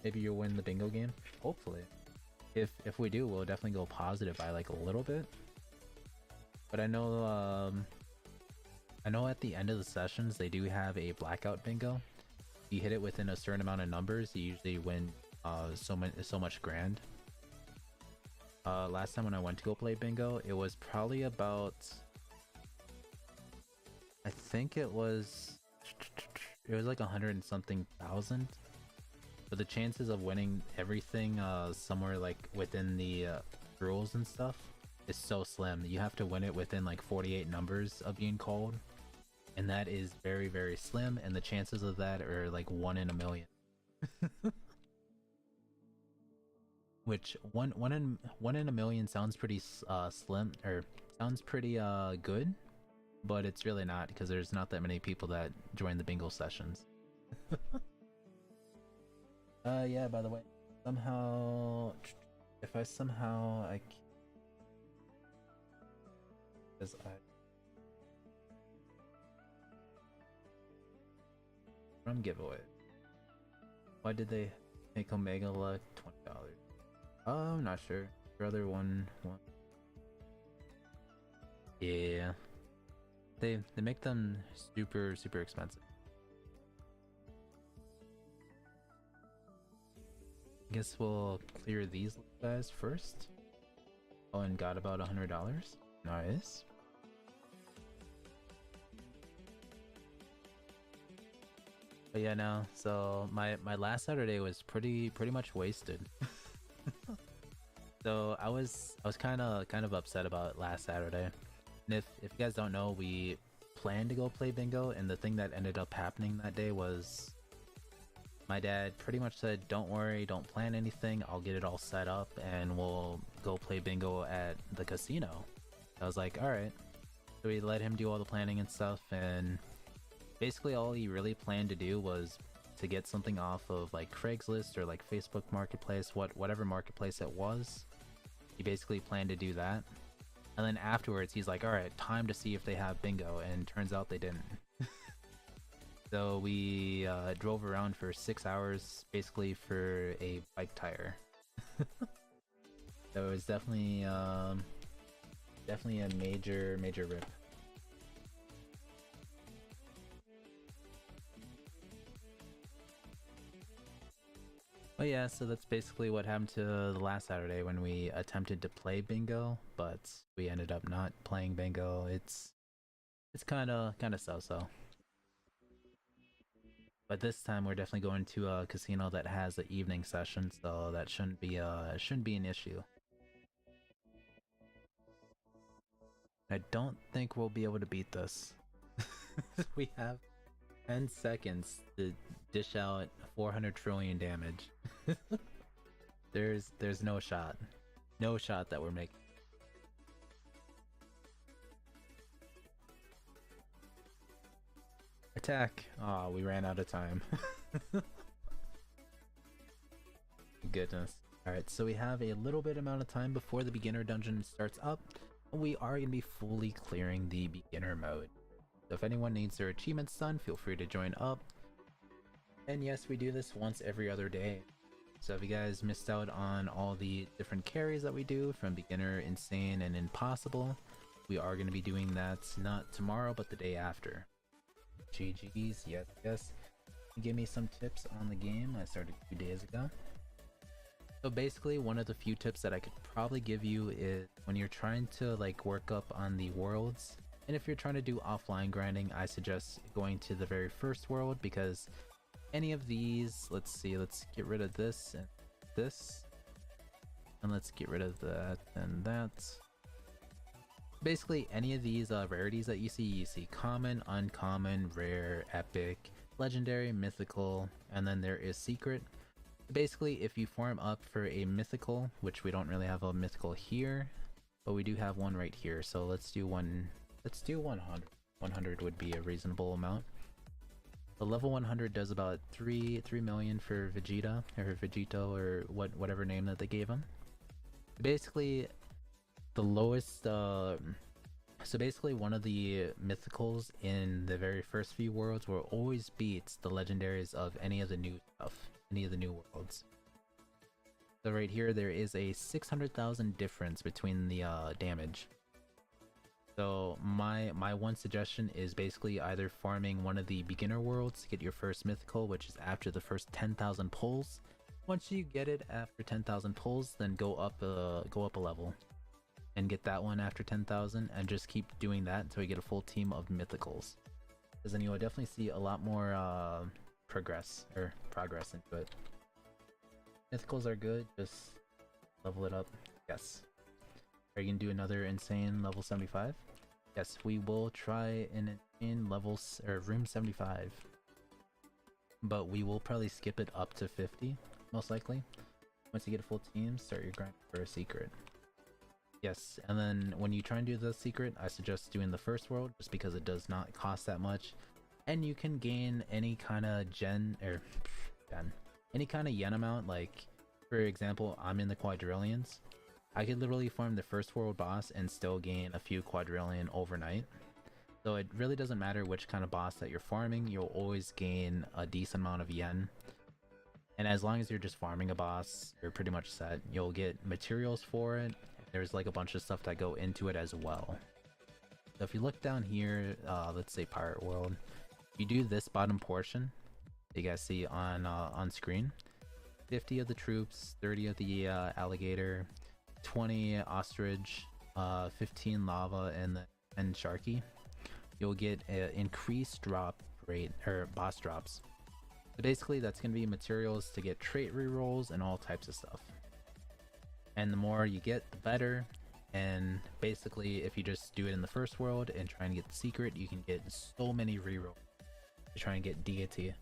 Maybe you'll win the bingo game. Hopefully, if we do, we'll definitely go positive by like a little bit. But I know at the end of the sessions they do have a blackout bingo. If you hit it within a certain amount of numbers, you usually win so much grand. Last time when I went to go play bingo, it was probably about, I think it was like 100 and something thousand. But the chances of winning everything somewhere like within the rules and stuff is so slim. You have to win it within like 48 numbers of being called, and that is very, very slim, and the chances of that are like 1 in a million. Which one in a million sounds pretty slim, or sounds pretty good, but it's really not, because there's not that many people that join the bingo sessions. Yeah, by the way, somehow, if I somehow, because from giveaway. Why did they make Omega luck $20? I'm not sure. Brother one. Yeah. They make them super expensive. Guess we'll clear these guys first. Oh, and got about $100. Nice. But yeah, no. So my last Saturday was pretty much wasted. So I was kind of upset about last Saturday. And if you guys don't know, we planned to go play bingo, and the thing that ended up happening that day was my dad pretty much said, "Don't worry, don't plan anything. I'll get it all set up, and we'll go play bingo at the casino." I was like, "All right." So we let him do all the planning and stuff, and basically all he really planned to do was to get something off of like Craigslist or like Facebook Marketplace, whatever marketplace it was. He basically planned to do that, and then afterwards he's like, "All right, time to see if they have bingo," and turns out they didn't. So we drove around for 6 hours, basically for a bike tire. So it was definitely a major rip. But yeah, so that's basically what happened to the last Saturday when we attempted to play bingo, but we ended up not playing bingo. It's kind of so-so. But this time we're definitely going to a casino that has an evening session, so that shouldn't be an issue. I don't think we'll be able to beat this. We have 10 seconds to dish out 400 trillion damage. There's no shot. No shot that we're making. Attack! Aw, we ran out of time. Goodness. Alright, so we have a little bit amount of time before the beginner dungeon starts up. We are going to be fully clearing the beginner mode. So if anyone needs their achievements done, feel free to join up. And yes, we do this once every other day. So if you guys missed out on all the different carries that we do, from beginner, insane, and impossible, we are going to be doing that not tomorrow, but the day after. GG's, yes. Give me some tips on the game. I started 2 days ago. So basically, one of the few tips that I could probably give you is when you're trying to like work up on the worlds, and if you're trying to do offline grinding, I suggest going to the very first world, because any of these, let's get rid of this and this, and let's get rid of that and that. Basically, any of these rarities that you see common, uncommon, rare, epic, legendary, mythical, and then there is secret. Basically, if you farm up for a mythical, which we don't really have a mythical here, but we do have one right here, so let's do 100. 100 would be a reasonable amount. The level 100 does about 3 million for Vegeta, or Vegito, or whatever name that they gave him. Basically, the lowest, so basically one of the mythicals in the very first few worlds will always beat the legendaries of any of the new stuff, any of the new worlds. So right here, there is a 600,000 difference between the damage. So my one suggestion is basically either farming one of the beginner worlds to get your first mythical, which is after the first 10,000 pulls. Once you get it after 10,000 pulls, then go up a level and get that one after 10,000, and just keep doing that until you get a full team of mythicals. Because then you'll definitely see a lot more progress into it. Mythicals are good, just level it up. Yes. Are you gonna do another insane level 75? Yes, we will try an insane levels or room 75. But we will probably skip it up to 50, most likely. Once you get a full team, start your grind for a secret. Yes, and then when you try and do the secret, I suggest doing the first world just because it does not cost that much. And you can gain any kind of any kind of yen amount. Like, for example, I'm in the quadrillions. I could literally farm the first world boss and still gain a few quadrillion overnight. So it really doesn't matter which kind of boss that you're farming, you'll always gain a decent amount of yen. And as long as you're just farming a boss, you're pretty much set. You'll get materials for it. There's like a bunch of stuff that go into it as well. So if you look down here, let's say Pirate World, you do this bottom portion you guys see on screen. 50 of the troops, 30 of the alligator, 20 ostrich, 15 lava, and sharky. You'll get an increased drop rate, or boss drops. So basically that's going to be materials to get trait rerolls and all types of stuff. And the more you get, the better. And basically, if you just do it in the first world and try and get the secret, you can get so many rerolls to try and get deity. It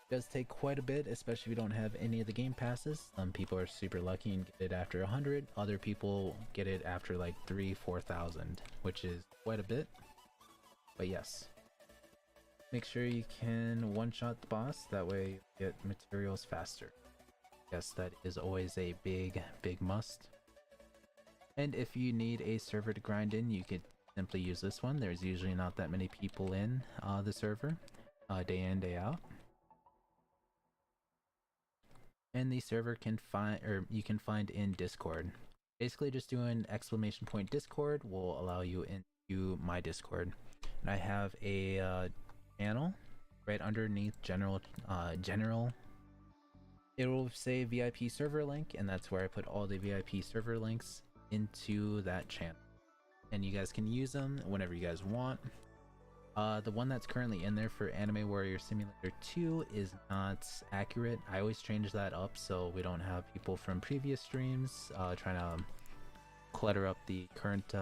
does take quite a bit, especially if you don't have any of the game passes. Some people are super lucky and get it after 100. Other people get it after like 3,000-4,000, which is quite a bit. But yes, make sure you can one-shot the boss. That way you get materials faster. Yes, that is always a big must. And if you need a server to grind in, you could simply use this one. There's usually not that many people in the server, day in, day out. And the server you can find in Discord. Basically just doing !! Discord will allow you into my Discord. And I have a channel right underneath general. It will say VIP server link, and that's where I put all the VIP server links into that channel. And you guys can use them whenever you guys want. The one that's currently in there for Anime Warrior Simulator 2 is not accurate. I always change that up so we don't have people from previous streams trying to clutter up the current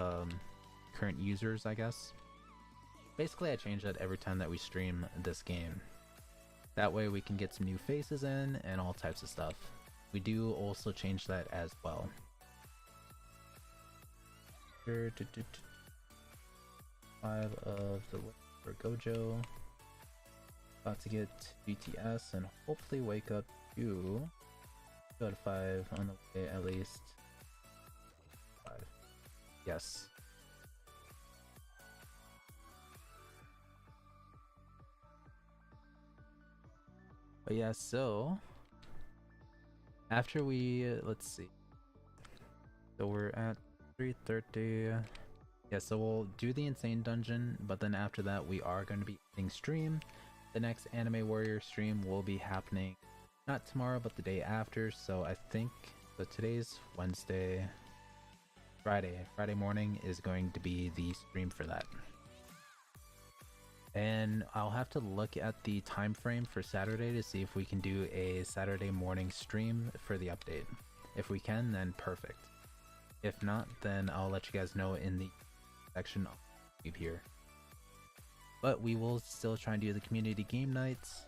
users, I guess. Basically, I change that every time that we stream this game. That way we can get some new faces in and all types of stuff. We do also change that as well. 5 of the for Gojo. About to get BTS and hopefully wake up to 2 out of 5 on the way at least. 5. Yes. But yeah, so after we let's see. So we're at 3:30. Yeah, so we'll do the insane dungeon, but then after that we are going to be ending stream. The next Anime Warrior stream will be happening not tomorrow but the day after. So I think so today's Wednesday. Friday morning is going to be the stream for that. And I'll have to look at the time frame for Saturday to see if we can do a Saturday morning stream for the update. If we can, then perfect. If not, then I'll let you guys know in the section here. But we will still try and do the community game nights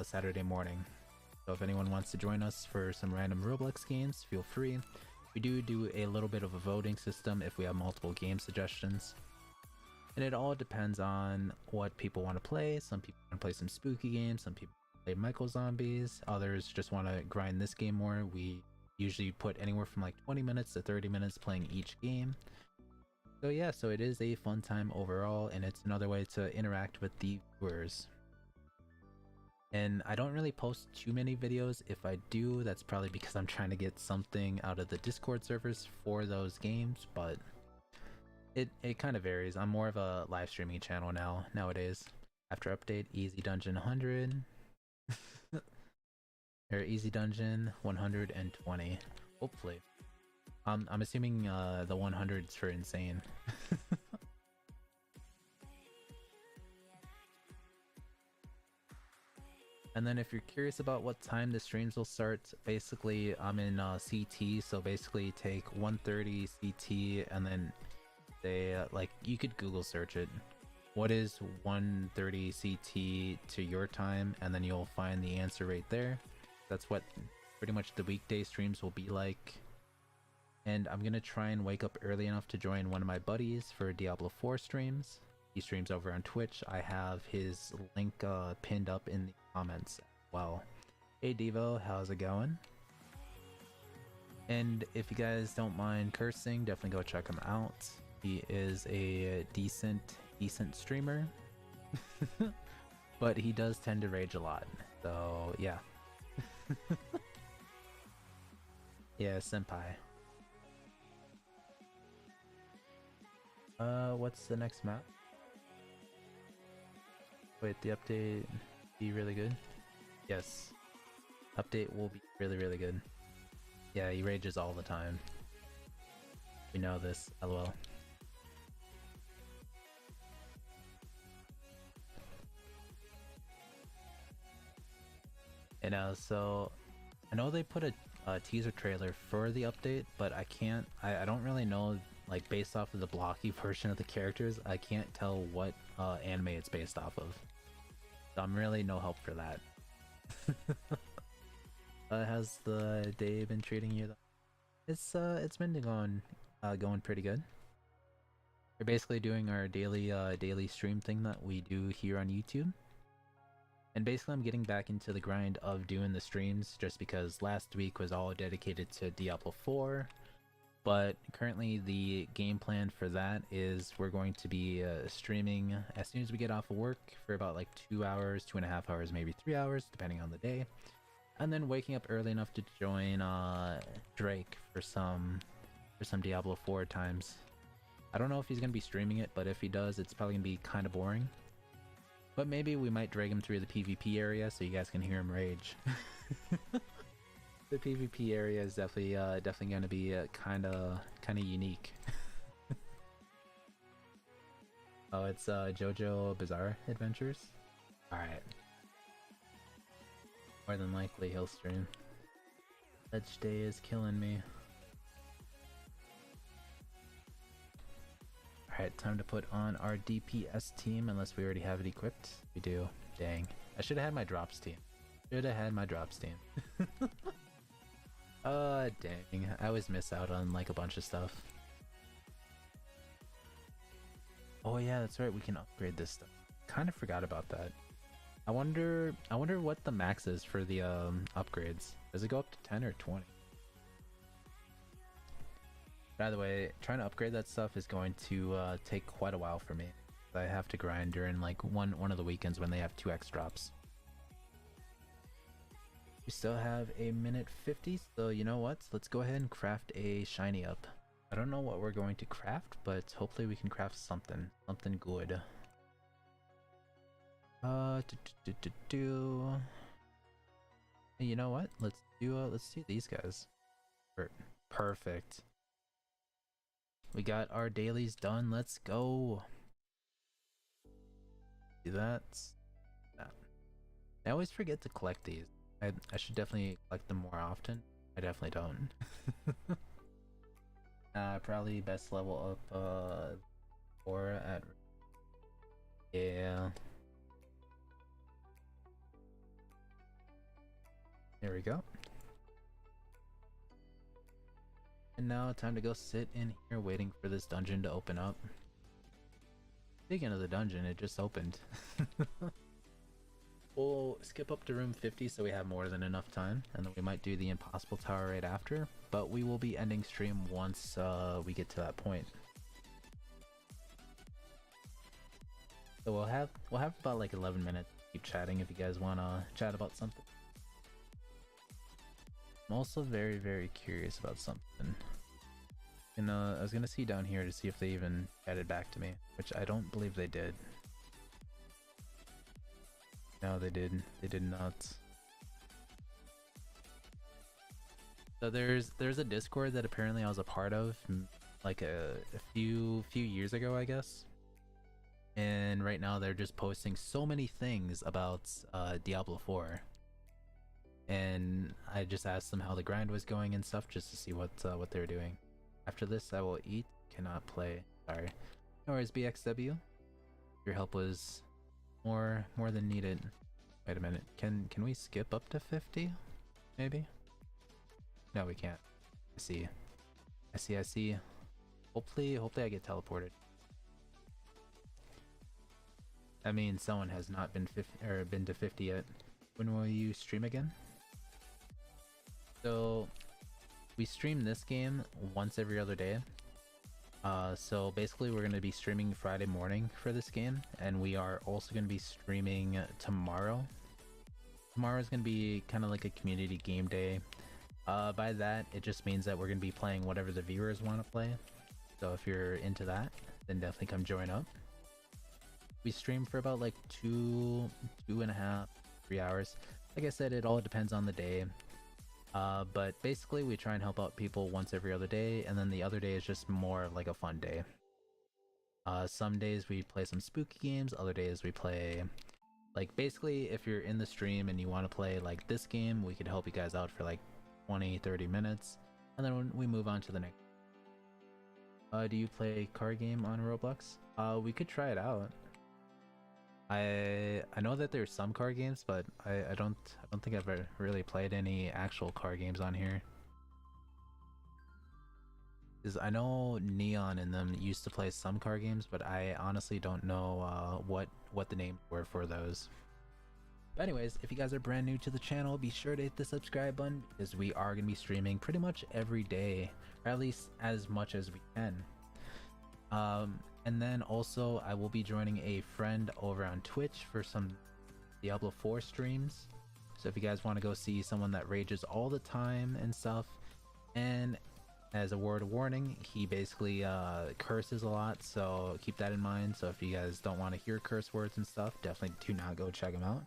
Saturday morning. So if anyone wants to join us for some random Roblox games, feel free. We do a little bit of a voting system if we have multiple game suggestions. And it all depends on what people want to play. Some people want to play some spooky games, some people play Michael Zombies, others just want to grind this game more. We usually put anywhere from like 20 minutes to 30 minutes playing each game. So yeah, so it is a fun time overall, and it's another way to interact with the viewers. And I don't really post too many videos. If I do, that's probably because I'm trying to get something out of the Discord servers for those games, but it kind of varies. I'm more of a live streaming channel nowadays. After update, easy dungeon 100 or easy dungeon 120. Hopefully. I'm assuming the 100's for insane. And then if you're curious about what time the streams will start, basically I'm in CT, so basically take 1:30 CT and then they like you could Google search it. What is 1:30 CT to your time, and then you'll find the answer right there. That's what pretty much the weekday streams will be like. And I'm gonna try and wake up early enough to join one of my buddies for Diablo 4 streams. He streams over on Twitch. I have his link pinned up in the comments as well. Hey Devo, how's it going? And if you guys don't mind cursing, definitely go check him out. He is a decent streamer, but he does tend to rage a lot. So yeah. Yeah, senpai. What's the next map? Wait, the update be really good? Yes. Update will be really good. Yeah, he rages all the time. We know this, lol. And so I know they put a teaser trailer for the update, but I don't really know, like based off of the blocky version of the characters, I can't tell what anime it's based off of. So I'm really no help for that. How's the day been treating you though? It's been going pretty good. We're basically doing our daily stream thing that we do here on YouTube. And basically I'm getting back into the grind of doing the streams just because last week was all dedicated to Diablo 4. But currently the game plan for that is we're going to be streaming as soon as we get off of work for about like 2 hours, 2.5 hours, maybe 3 hours, depending on the day. And then waking up early enough to join Drake for some Diablo 4 times. I don't know if he's going to be streaming it, but if he does, it's probably going to be kind of boring. But maybe we might drag him through the PvP area so you guys can hear him rage. The PvP area is definitely going to be kind of unique. Oh, it's JoJo Bizarre Adventures? Alright. More than likely he'll stream. Such day is killing me. Alright, time to put on our DPS team, unless we already have it equipped. We do. Dang. I should have had my drops team. Dang. I always miss out on like a bunch of stuff. Oh yeah, that's right, we can upgrade this stuff. Kind of forgot about that. I wonder what the max is for the upgrades. Does it go up to 10 or 20? By the way, trying to upgrade that stuff is going to take quite a while for me. I have to grind during like one of the weekends when they have 2x drops. We still have a minute 50, so you know what? Let's go ahead and craft a shiny up. I don't know what we're going to craft, but hopefully we can craft something good. You know what? Let's do these guys. Perfect. We got our dailies done. Let's go. Do that. I always forget to collect these. I should definitely collect them more often. I definitely don't. Probably best level up 4 at. Yeah. There we go. And now time to go sit in here waiting for this dungeon to open up. Speaking of the dungeon, it just opened. We'll skip up to room 50 so we have more than enough time, and then we might do the impossible tower right after, but we will be ending stream once we get to that point. So we'll have about like 11 minutes to keep chatting if you guys want to chat about something. I'm also very, very curious about something. And I was gonna see down here to see if they even added back to me, which I don't believe they did. No, they did. They did not. So there's a Discord that apparently I was a part of, like a few years ago, I guess. And right now they're just posting so many things about Diablo 4. And I just asked them how the grind was going and stuff, just to see what they're doing. After this, I will eat. Cannot play. Sorry. No worries, BXW. Your help was more than needed. Wait a minute. Can we skip up to 50? Maybe? No, we can't. I see. Hopefully I get teleported. I mean, someone has not been been to 50 yet. When will you stream again? So we stream this game once every other day. So basically we're going to be streaming Friday morning for this game, and we are also going to be streaming tomorrow. Tomorrow is going to be kind of like a community game day. By that, it just means that we're going to be playing whatever the viewers want to play. So if you're into that, then definitely come join up. We stream for about like 2.5, 3 hours. Like I said, it all depends on the day. But basically we try and help out people once every other day, and then the other day is just more of like a fun day. Some days we play some spooky games, other days we play, like, basically if you're in the stream and you want to play like this game, we could help you guys out for like 20-30 minutes, and then we move on to the next. Do you play card game on Roblox? We could try it out. I know that there's some card games, but I don't think I've ever really played any actual card games on here. Because I know Neon and them used to play some card games, but I honestly don't know what the names were for those. But anyways, if you guys are brand new to the channel, be sure to hit the subscribe button, because we are going to be streaming pretty much every day, or at least as much as we can. And then also I will be joining a friend over on Twitch for some Diablo 4 streams. So if you guys want to go see someone that rages all the time and stuff, and as a word of warning, he basically curses a lot, so keep that in mind. So if you guys don't want to hear curse words and stuff, definitely do not go check him out.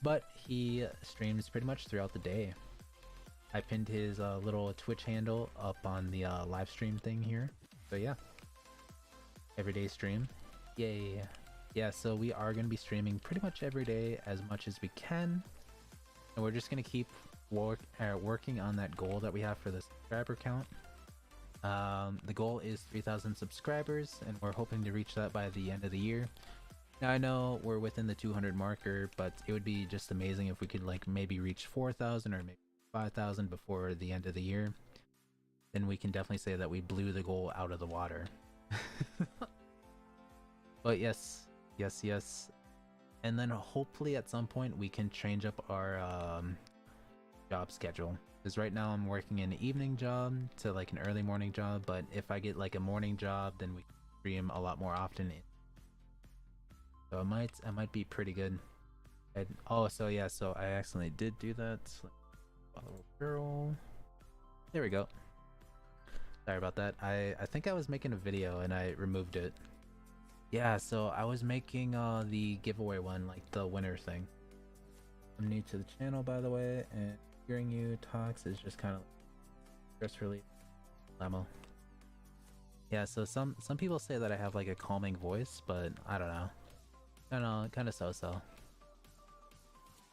But he streams pretty much throughout the day. I pinned his little Twitch handle up on the live stream thing here. So yeah. Everyday stream. Yay. Yeah, so we are going to be streaming pretty much every day as much as we can. And we're just going to keep working on that goal that we have for the subscriber count. The goal is 3,000 subscribers, and we're hoping to reach that by the end of the year. Now I know we're within the 200 marker, but it would be just amazing if we could like maybe reach 4,000 or maybe 5,000 before the end of the year. Then we can definitely say that we blew the goal out of the water. But yes, and then hopefully at some point we can change up our job schedule, because right now I'm working an evening job to like an early morning job, but if I get like a morning job, then we can stream a lot more often. So it might be pretty good. Oh, so yeah, so I accidentally did do that. Follow girl. There we go. Sorry about that. I think I was making a video and I removed it. Yeah, so I was making the giveaway one, like the winner thing. I'm new to the channel, by the way, and hearing you talks is just kind of stress relief. Lamo. Yeah, so some people say that I have like a calming voice, but I don't know. I don't know, kind of so-so.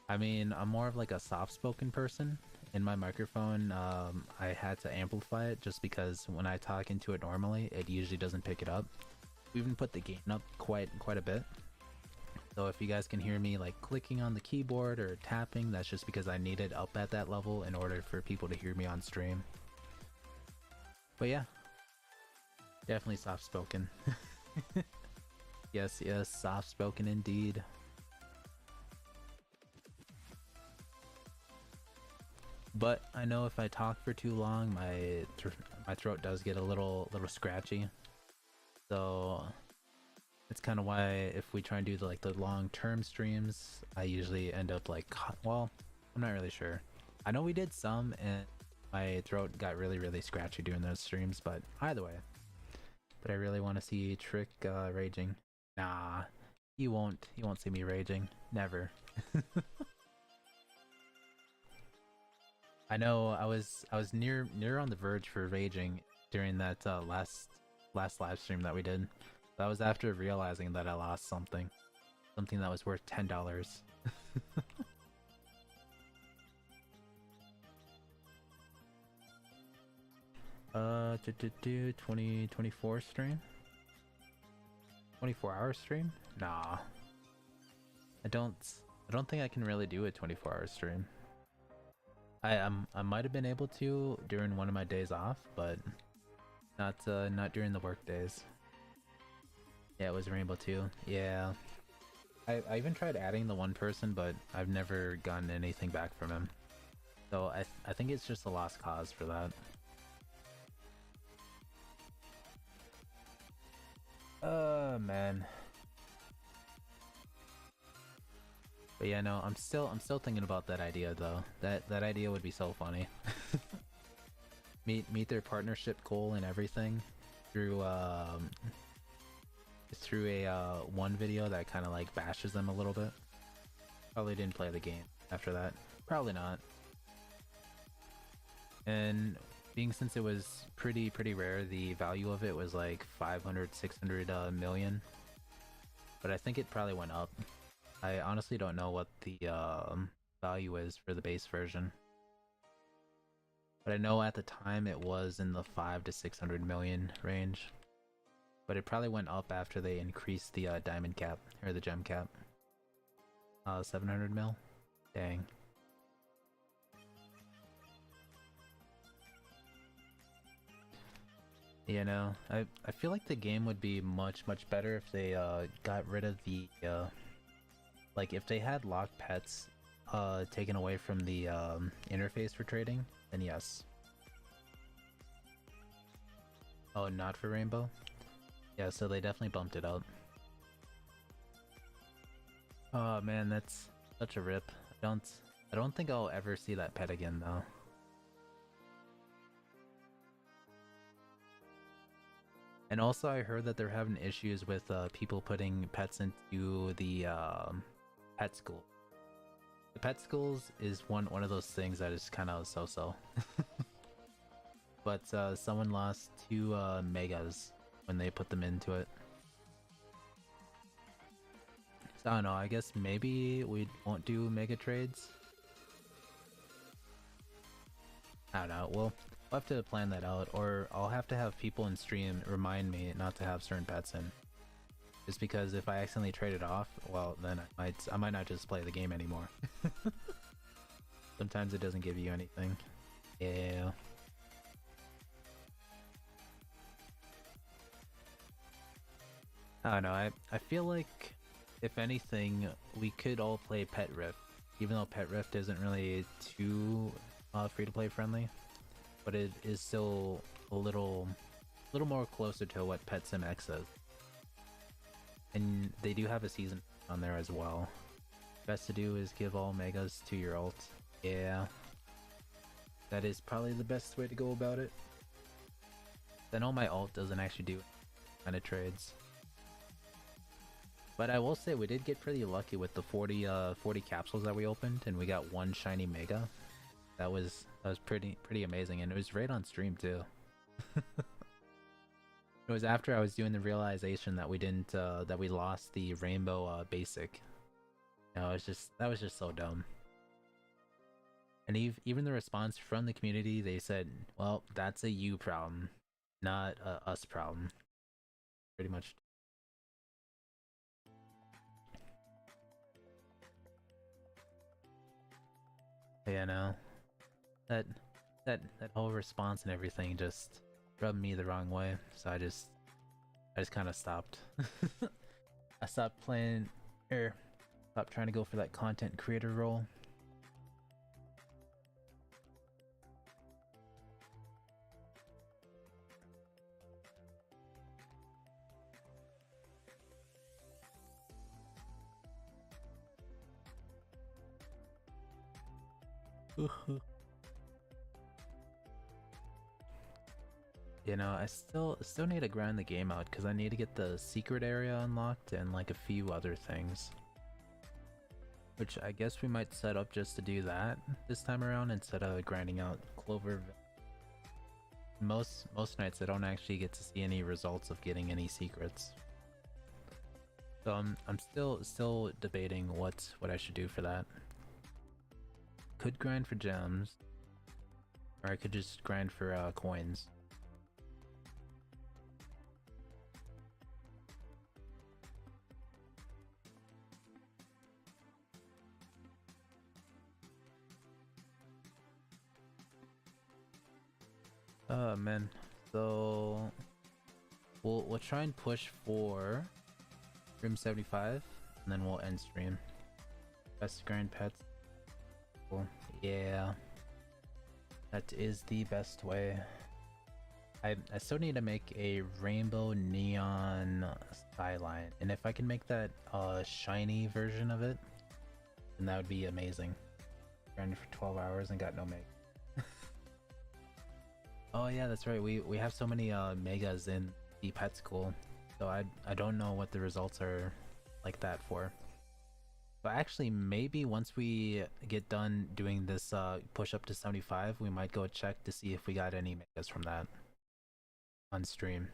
I mean, I'm more of like a soft-spoken person. In my microphone, I had to amplify it just because when I talk into it normally, it usually doesn't pick it up. We even put the gain up quite a bit. So if you guys can hear me like clicking on the keyboard or tapping, that's just because I need it up at that level in order for people to hear me on stream. But yeah, definitely soft-spoken. Yes, yes, soft spoken indeed. But I know if I talk for too long, my throat does get a little scratchy. So it's kind of why if we try and do like the long term streams, I usually end up like, well, I'm not really sure. I know we did some, and my throat got really scratchy during those streams. But either way, but I really want to see Trick raging. Nah, he won't. He won't see me raging. Never. I know I was near on the verge for raging during that last live stream that we did. That was after realizing that I lost something that was worth $10. Do 2024 stream, 24-hour stream. Nah, I don't I don't think I can really do a 24-hour stream. I might have been able to during one of my days off, but not during the work days. Yeah, it was Rainbow 2. Yeah. I even tried adding the one person, but I've never gotten anything back from him. So I think it's just a lost cause for that. Man. But yeah, no, I'm still thinking about that idea though. That idea would be so funny. Meet their partnership goal and everything through a one video that kind of like bashes them a little bit. Probably didn't play the game after that. Probably not. And being since it was pretty rare, the value of it was like 500, 600 million. But I think it probably went up. I honestly don't know what the value is for the base version. But I know at the time it was in the 5 to 600 million range. But it probably went up after they increased the diamond cap, or the gem cap. 700 mil? Dang. You know, I feel like the game would be much better if they got rid of the like if they had locked pets taken away from the interface for trading, then yes. Oh, not for Rainbow? Yeah, so they definitely bumped it up. Oh man, that's such a rip. I don't think I'll ever see that pet again though. And also I heard that they're having issues with people putting pets into the pet school. The pet schools is one of those things that is kind of so-so. But someone lost 2 megas when they put them into it. So I don't know, I guess maybe we won't do mega trades. I don't know, we'll have to plan that out, or I'll have to have people in stream remind me not to have certain pets in. Just because if I accidentally trade it off, well then I might not just play the game anymore. Sometimes it doesn't give you anything. Yeah. I don't know, I feel like if anything, we could all play Pet Rift, even though Pet Rift isn't really too free-to-play friendly, but it is still a little more closer to what Pet Sim X is. And they do have a season on there as well. Best to do is give all megas to your ult. Yeah. That is probably the best way to go about it. I know my ult doesn't actually do kind of trades. But I will say we did get pretty lucky with the 40 capsules that we opened, and we got 1 shiny mega. That was pretty amazing, and it was right on stream too. It was after I was doing the realization that we didn't that we lost the rainbow basic. You know, that was just so dumb. And even the response from the community, they said, "Well, that's a you problem, not a us problem." Pretty much. Yeah, no. That that whole response and everything just rubbed me the wrong way, so I just kind of stopped. I stopped playing, stopped trying to go for that content creator role. You know, I still need to grind the game out because I need to get the secret area unlocked and like a few other things. Which I guess we might set up just to do that this time around instead of grinding out Clover. Most nights I don't actually get to see any results of getting any secrets. So I'm still debating what I should do for that. Could grind for gems, or I could just grind for coins. Oh man, so we'll try and push for Room 75, and then we'll end stream. Best grind pets. Cool. Yeah, that is the best way. I still need to make a rainbow neon skyline, and if I can make that shiny version of it, then that would be amazing. Grinded for 12 hours and got no make. Oh yeah, that's right. We have so many megas in the pet school, so I don't know what the results are like that for. But actually, maybe once we get done doing this push up to 75, we might go check to see if we got any megas from that on stream.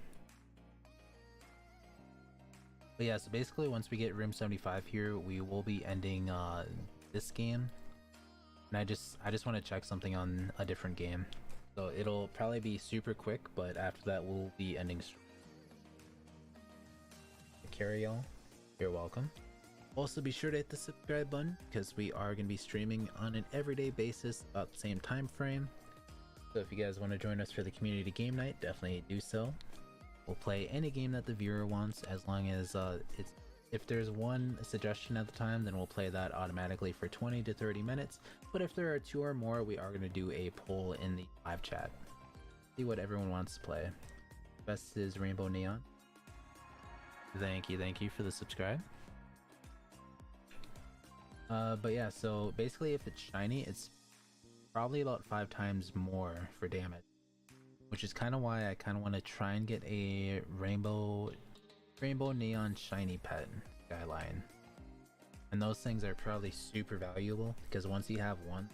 But yeah, so basically once we get room 75 here, we will be ending this game. And I just want to check something on a different game. So it'll probably be super quick, but after that we'll be ending stream. Carry y'all, you're welcome. Also be sure to hit the subscribe button because we are going to be streaming on an everyday basis about the same time frame. So if you guys want to join us for the community game night, definitely do so. We'll play any game that the viewer wants as long as if there's one suggestion at the time, then we'll play that automatically for 20 to 30 minutes. But if there are 2 or more, we are going to do a poll in the live chat. See what everyone wants to play. Best is Rainbow Neon. Thank you for the subscribe. But yeah, so basically if it's shiny, it's probably about 5 times more for damage. Which is kind of why I kind of want to try and get a rainbow neon shiny pet skyline. And those things are probably super valuable because once you have one,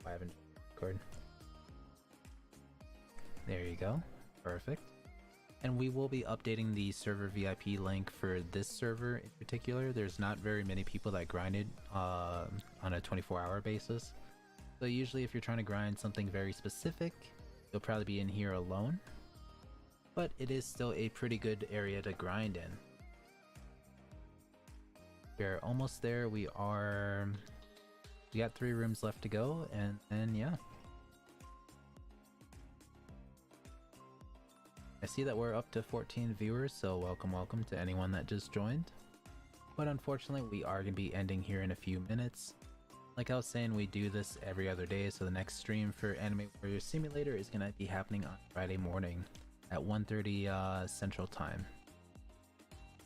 I haven't recorded. There you go, perfect. And we will be updating the server VIP link for this server in particular. There's not very many people that grinded on a 24-hour basis. So usually if you're trying to grind something very specific, you'll probably be in here alone. But it is still a pretty good area to grind in. We're almost there. We got 3 rooms left to go, and then yeah. I see that we're up to 14 viewers, so welcome to anyone that just joined. But unfortunately, we are going to be ending here in a few minutes. Like I was saying, we do this every other day, so the next stream for Anime Warrior Simulator is going to be happening on Friday morning at 1:30 Central Time.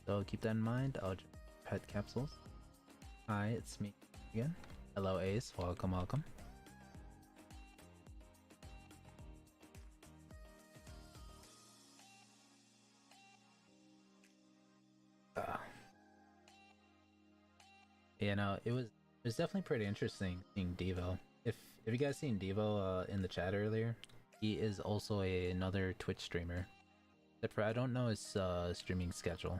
So keep that in mind. I'll just pet capsules. Hi, it's me again. Hello Ace, welcome. You know, it was definitely pretty interesting seeing Devo. If you guys seen Devo in the chat earlier, he is also another Twitch streamer. Except for I don't know his streaming schedule.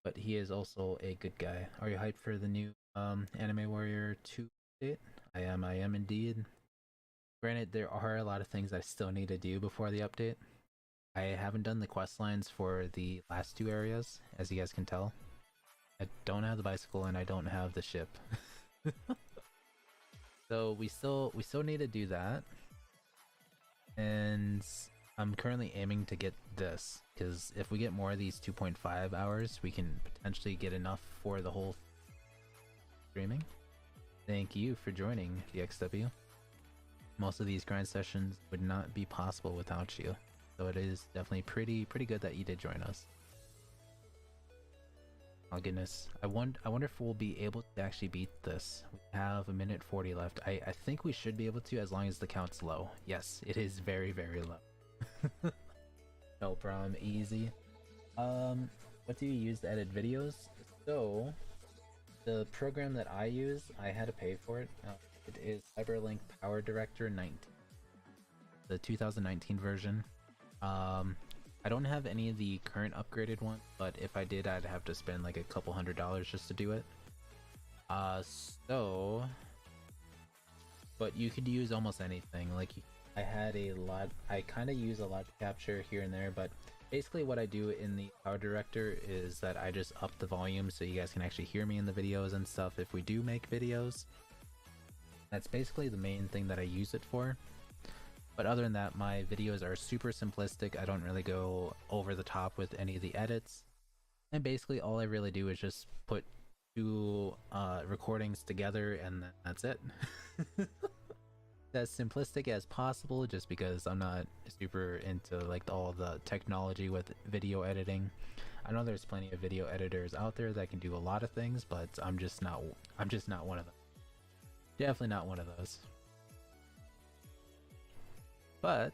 But he is also a good guy. Are you hyped for the new Anime Warrior 2 update? I am indeed. Granted, there are a lot of things I still need to do before the update. I haven't done the quest lines for the last 2 areas, as you guys can tell. I don't have the bicycle and I don't have the ship. So we still need to do that. And I'm currently aiming to get this, because if we get more of these 2.5 hours, we can potentially get enough for the whole streaming. Thank you for joining, VXW. Most of these grind sessions would not be possible without you, so it is definitely pretty good that you did join us. Oh goodness, I wonder if we'll be able to actually beat this. We have a minute 40 left. I think we should be able to, as long as the count's low. Yes, it is very low. No problem, easy. What do you use to edit videos? So, the program that I use, I had to pay for it. It is Cyberlink Power Director 19, the 2019 version. I don't have any of the current upgraded ones, but if I did, I'd have to spend like a couple $100 just to do it. But you could use almost anything. Like, I kind of use a lot to capture here and there, but basically what I do in the Power Director is that I just up the volume so you guys can actually hear me in the videos and stuff if we do make videos. That's basically the main thing that I use it for. But other than that, my videos are super simplistic. I don't really go over the top with any of the edits. And basically all I really do is just put two recordings together and that's it. As simplistic as possible, just because I'm not super into like all the technology with video editing. I know there's plenty of video editors out there that can do a lot of things, but I'm just not one of them. Definitely not one of those. But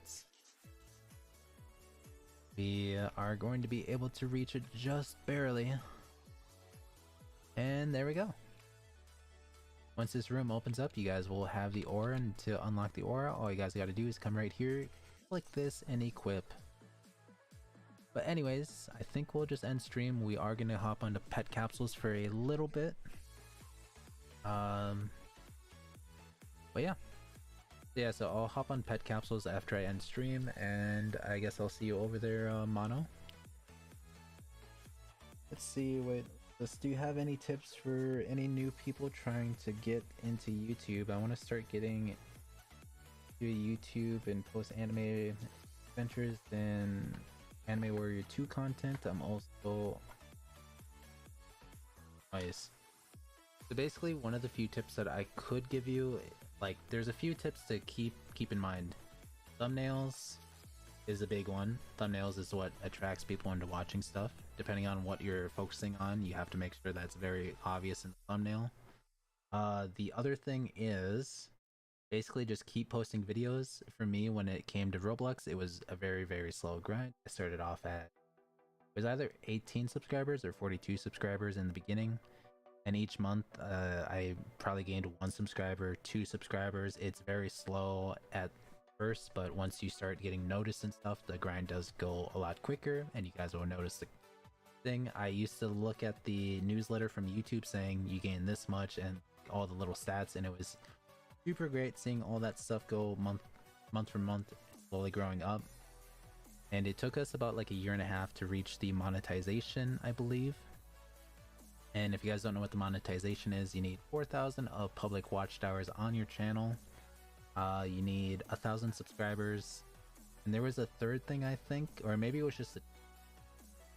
we are going to be able to reach it just barely. And there we go. Once this room opens up, you guys will have the aura, and to unlock the aura, all you guys gotta do is come right here, click this, and equip. But anyways, I think we'll just end stream. We are gonna hop onto pet capsules for a little bit. But yeah, so I'll hop on pet capsules after I end stream, and I guess I'll see you over there, Mono. Let's see, wait. Do you have any tips for any new people trying to get into YouTube? I want to start getting to YouTube and post anime adventures and Anime Warrior 2 content. I'm also nice. So basically, one of the few tips that I could give you, like, there's a few tips to keep in mind. Thumbnails is a big one. Thumbnails is what attracts people into watching stuff. Depending on what you're focusing on, you have to make sure that's very obvious in the thumbnail. The other thing is basically just keep posting videos. For me, when it came to Roblox, it was a very slow grind. I started off at, it was either 18 subscribers or 42 subscribers in the beginning. And each month, I probably gained 1 subscriber, 2 subscribers. It's very slow at first, but once you start getting noticed and stuff, the grind does go a lot quicker, and you guys will notice the thing. I used to look at the newsletter from YouTube saying you gain this much and all the little stats, and it was super great seeing all that stuff go month for month, slowly growing up. And it took us about like a year and a half to reach the monetization, I believe. And if you guys don't know what the monetization is, you need 4,000 of public watched hours on your channel. You need 1,000 subscribers, and there was a third thing, I think, or maybe it was just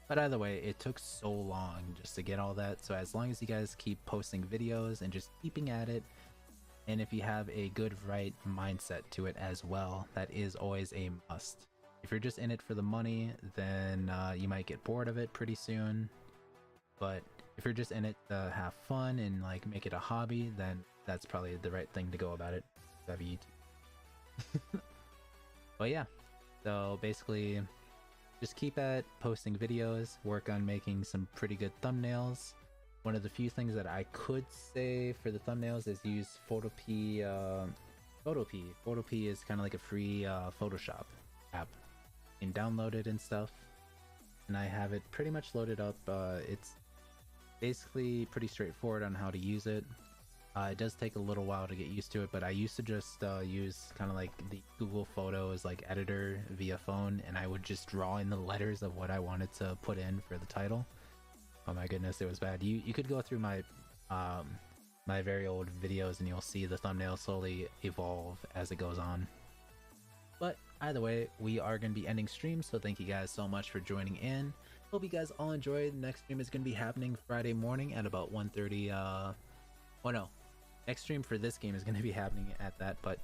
but either way, it took so long just to get all that. So as long as you guys keep posting videos and just keeping at it, and if you have a good right mindset to it as well, that is always a must. If you're just in it for the money, then you might get bored of it pretty soon. But if you're just in it to have fun and like make it a hobby, then that's probably the right thing to go about it. Have YouTube. But yeah, so basically just keep at posting videos, work on making some pretty good thumbnails. One of the few things that I could say for the thumbnails is use Photopea. Photopea is kind of like a free Photoshop app. You can download it and stuff, and I have it pretty much loaded up. It's basically pretty straightforward on how to use it. It does take a little while to get used to it, but I used to just use kind of like the Google Photos like editor via phone, and I would just draw in the letters of what I wanted to put in for the title. Oh my goodness, it was bad. You could go through my my very old videos and you'll see the thumbnail slowly evolve as it goes on. But Either way, we are going to be ending stream, so thank you guys so much for joining in. Hope you guys all enjoyed. Next stream is going to be happening Friday morning at about 1:30. Oh no, next stream for this game is going to be happening at that, but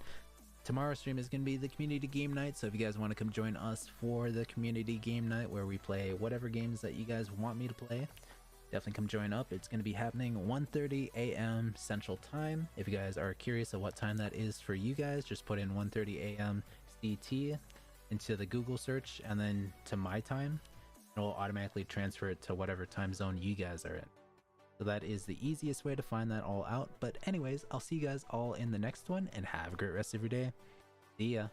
tomorrow's stream is going to be the community game night, so if you guys want to come join us for the community game night where we play whatever games that you guys want me to play, definitely come join up. It's going to be happening 1:30 a.m. Central Time. If you guys are curious of what time that is for you guys, just put in 1:30 a.m. CT into the Google search and then to my time. It will automatically transfer it to whatever time zone you guys are in. So that is the easiest way to find that all out. But anyways, I'll see you guys all in the next one, and have a great rest of your day. See ya.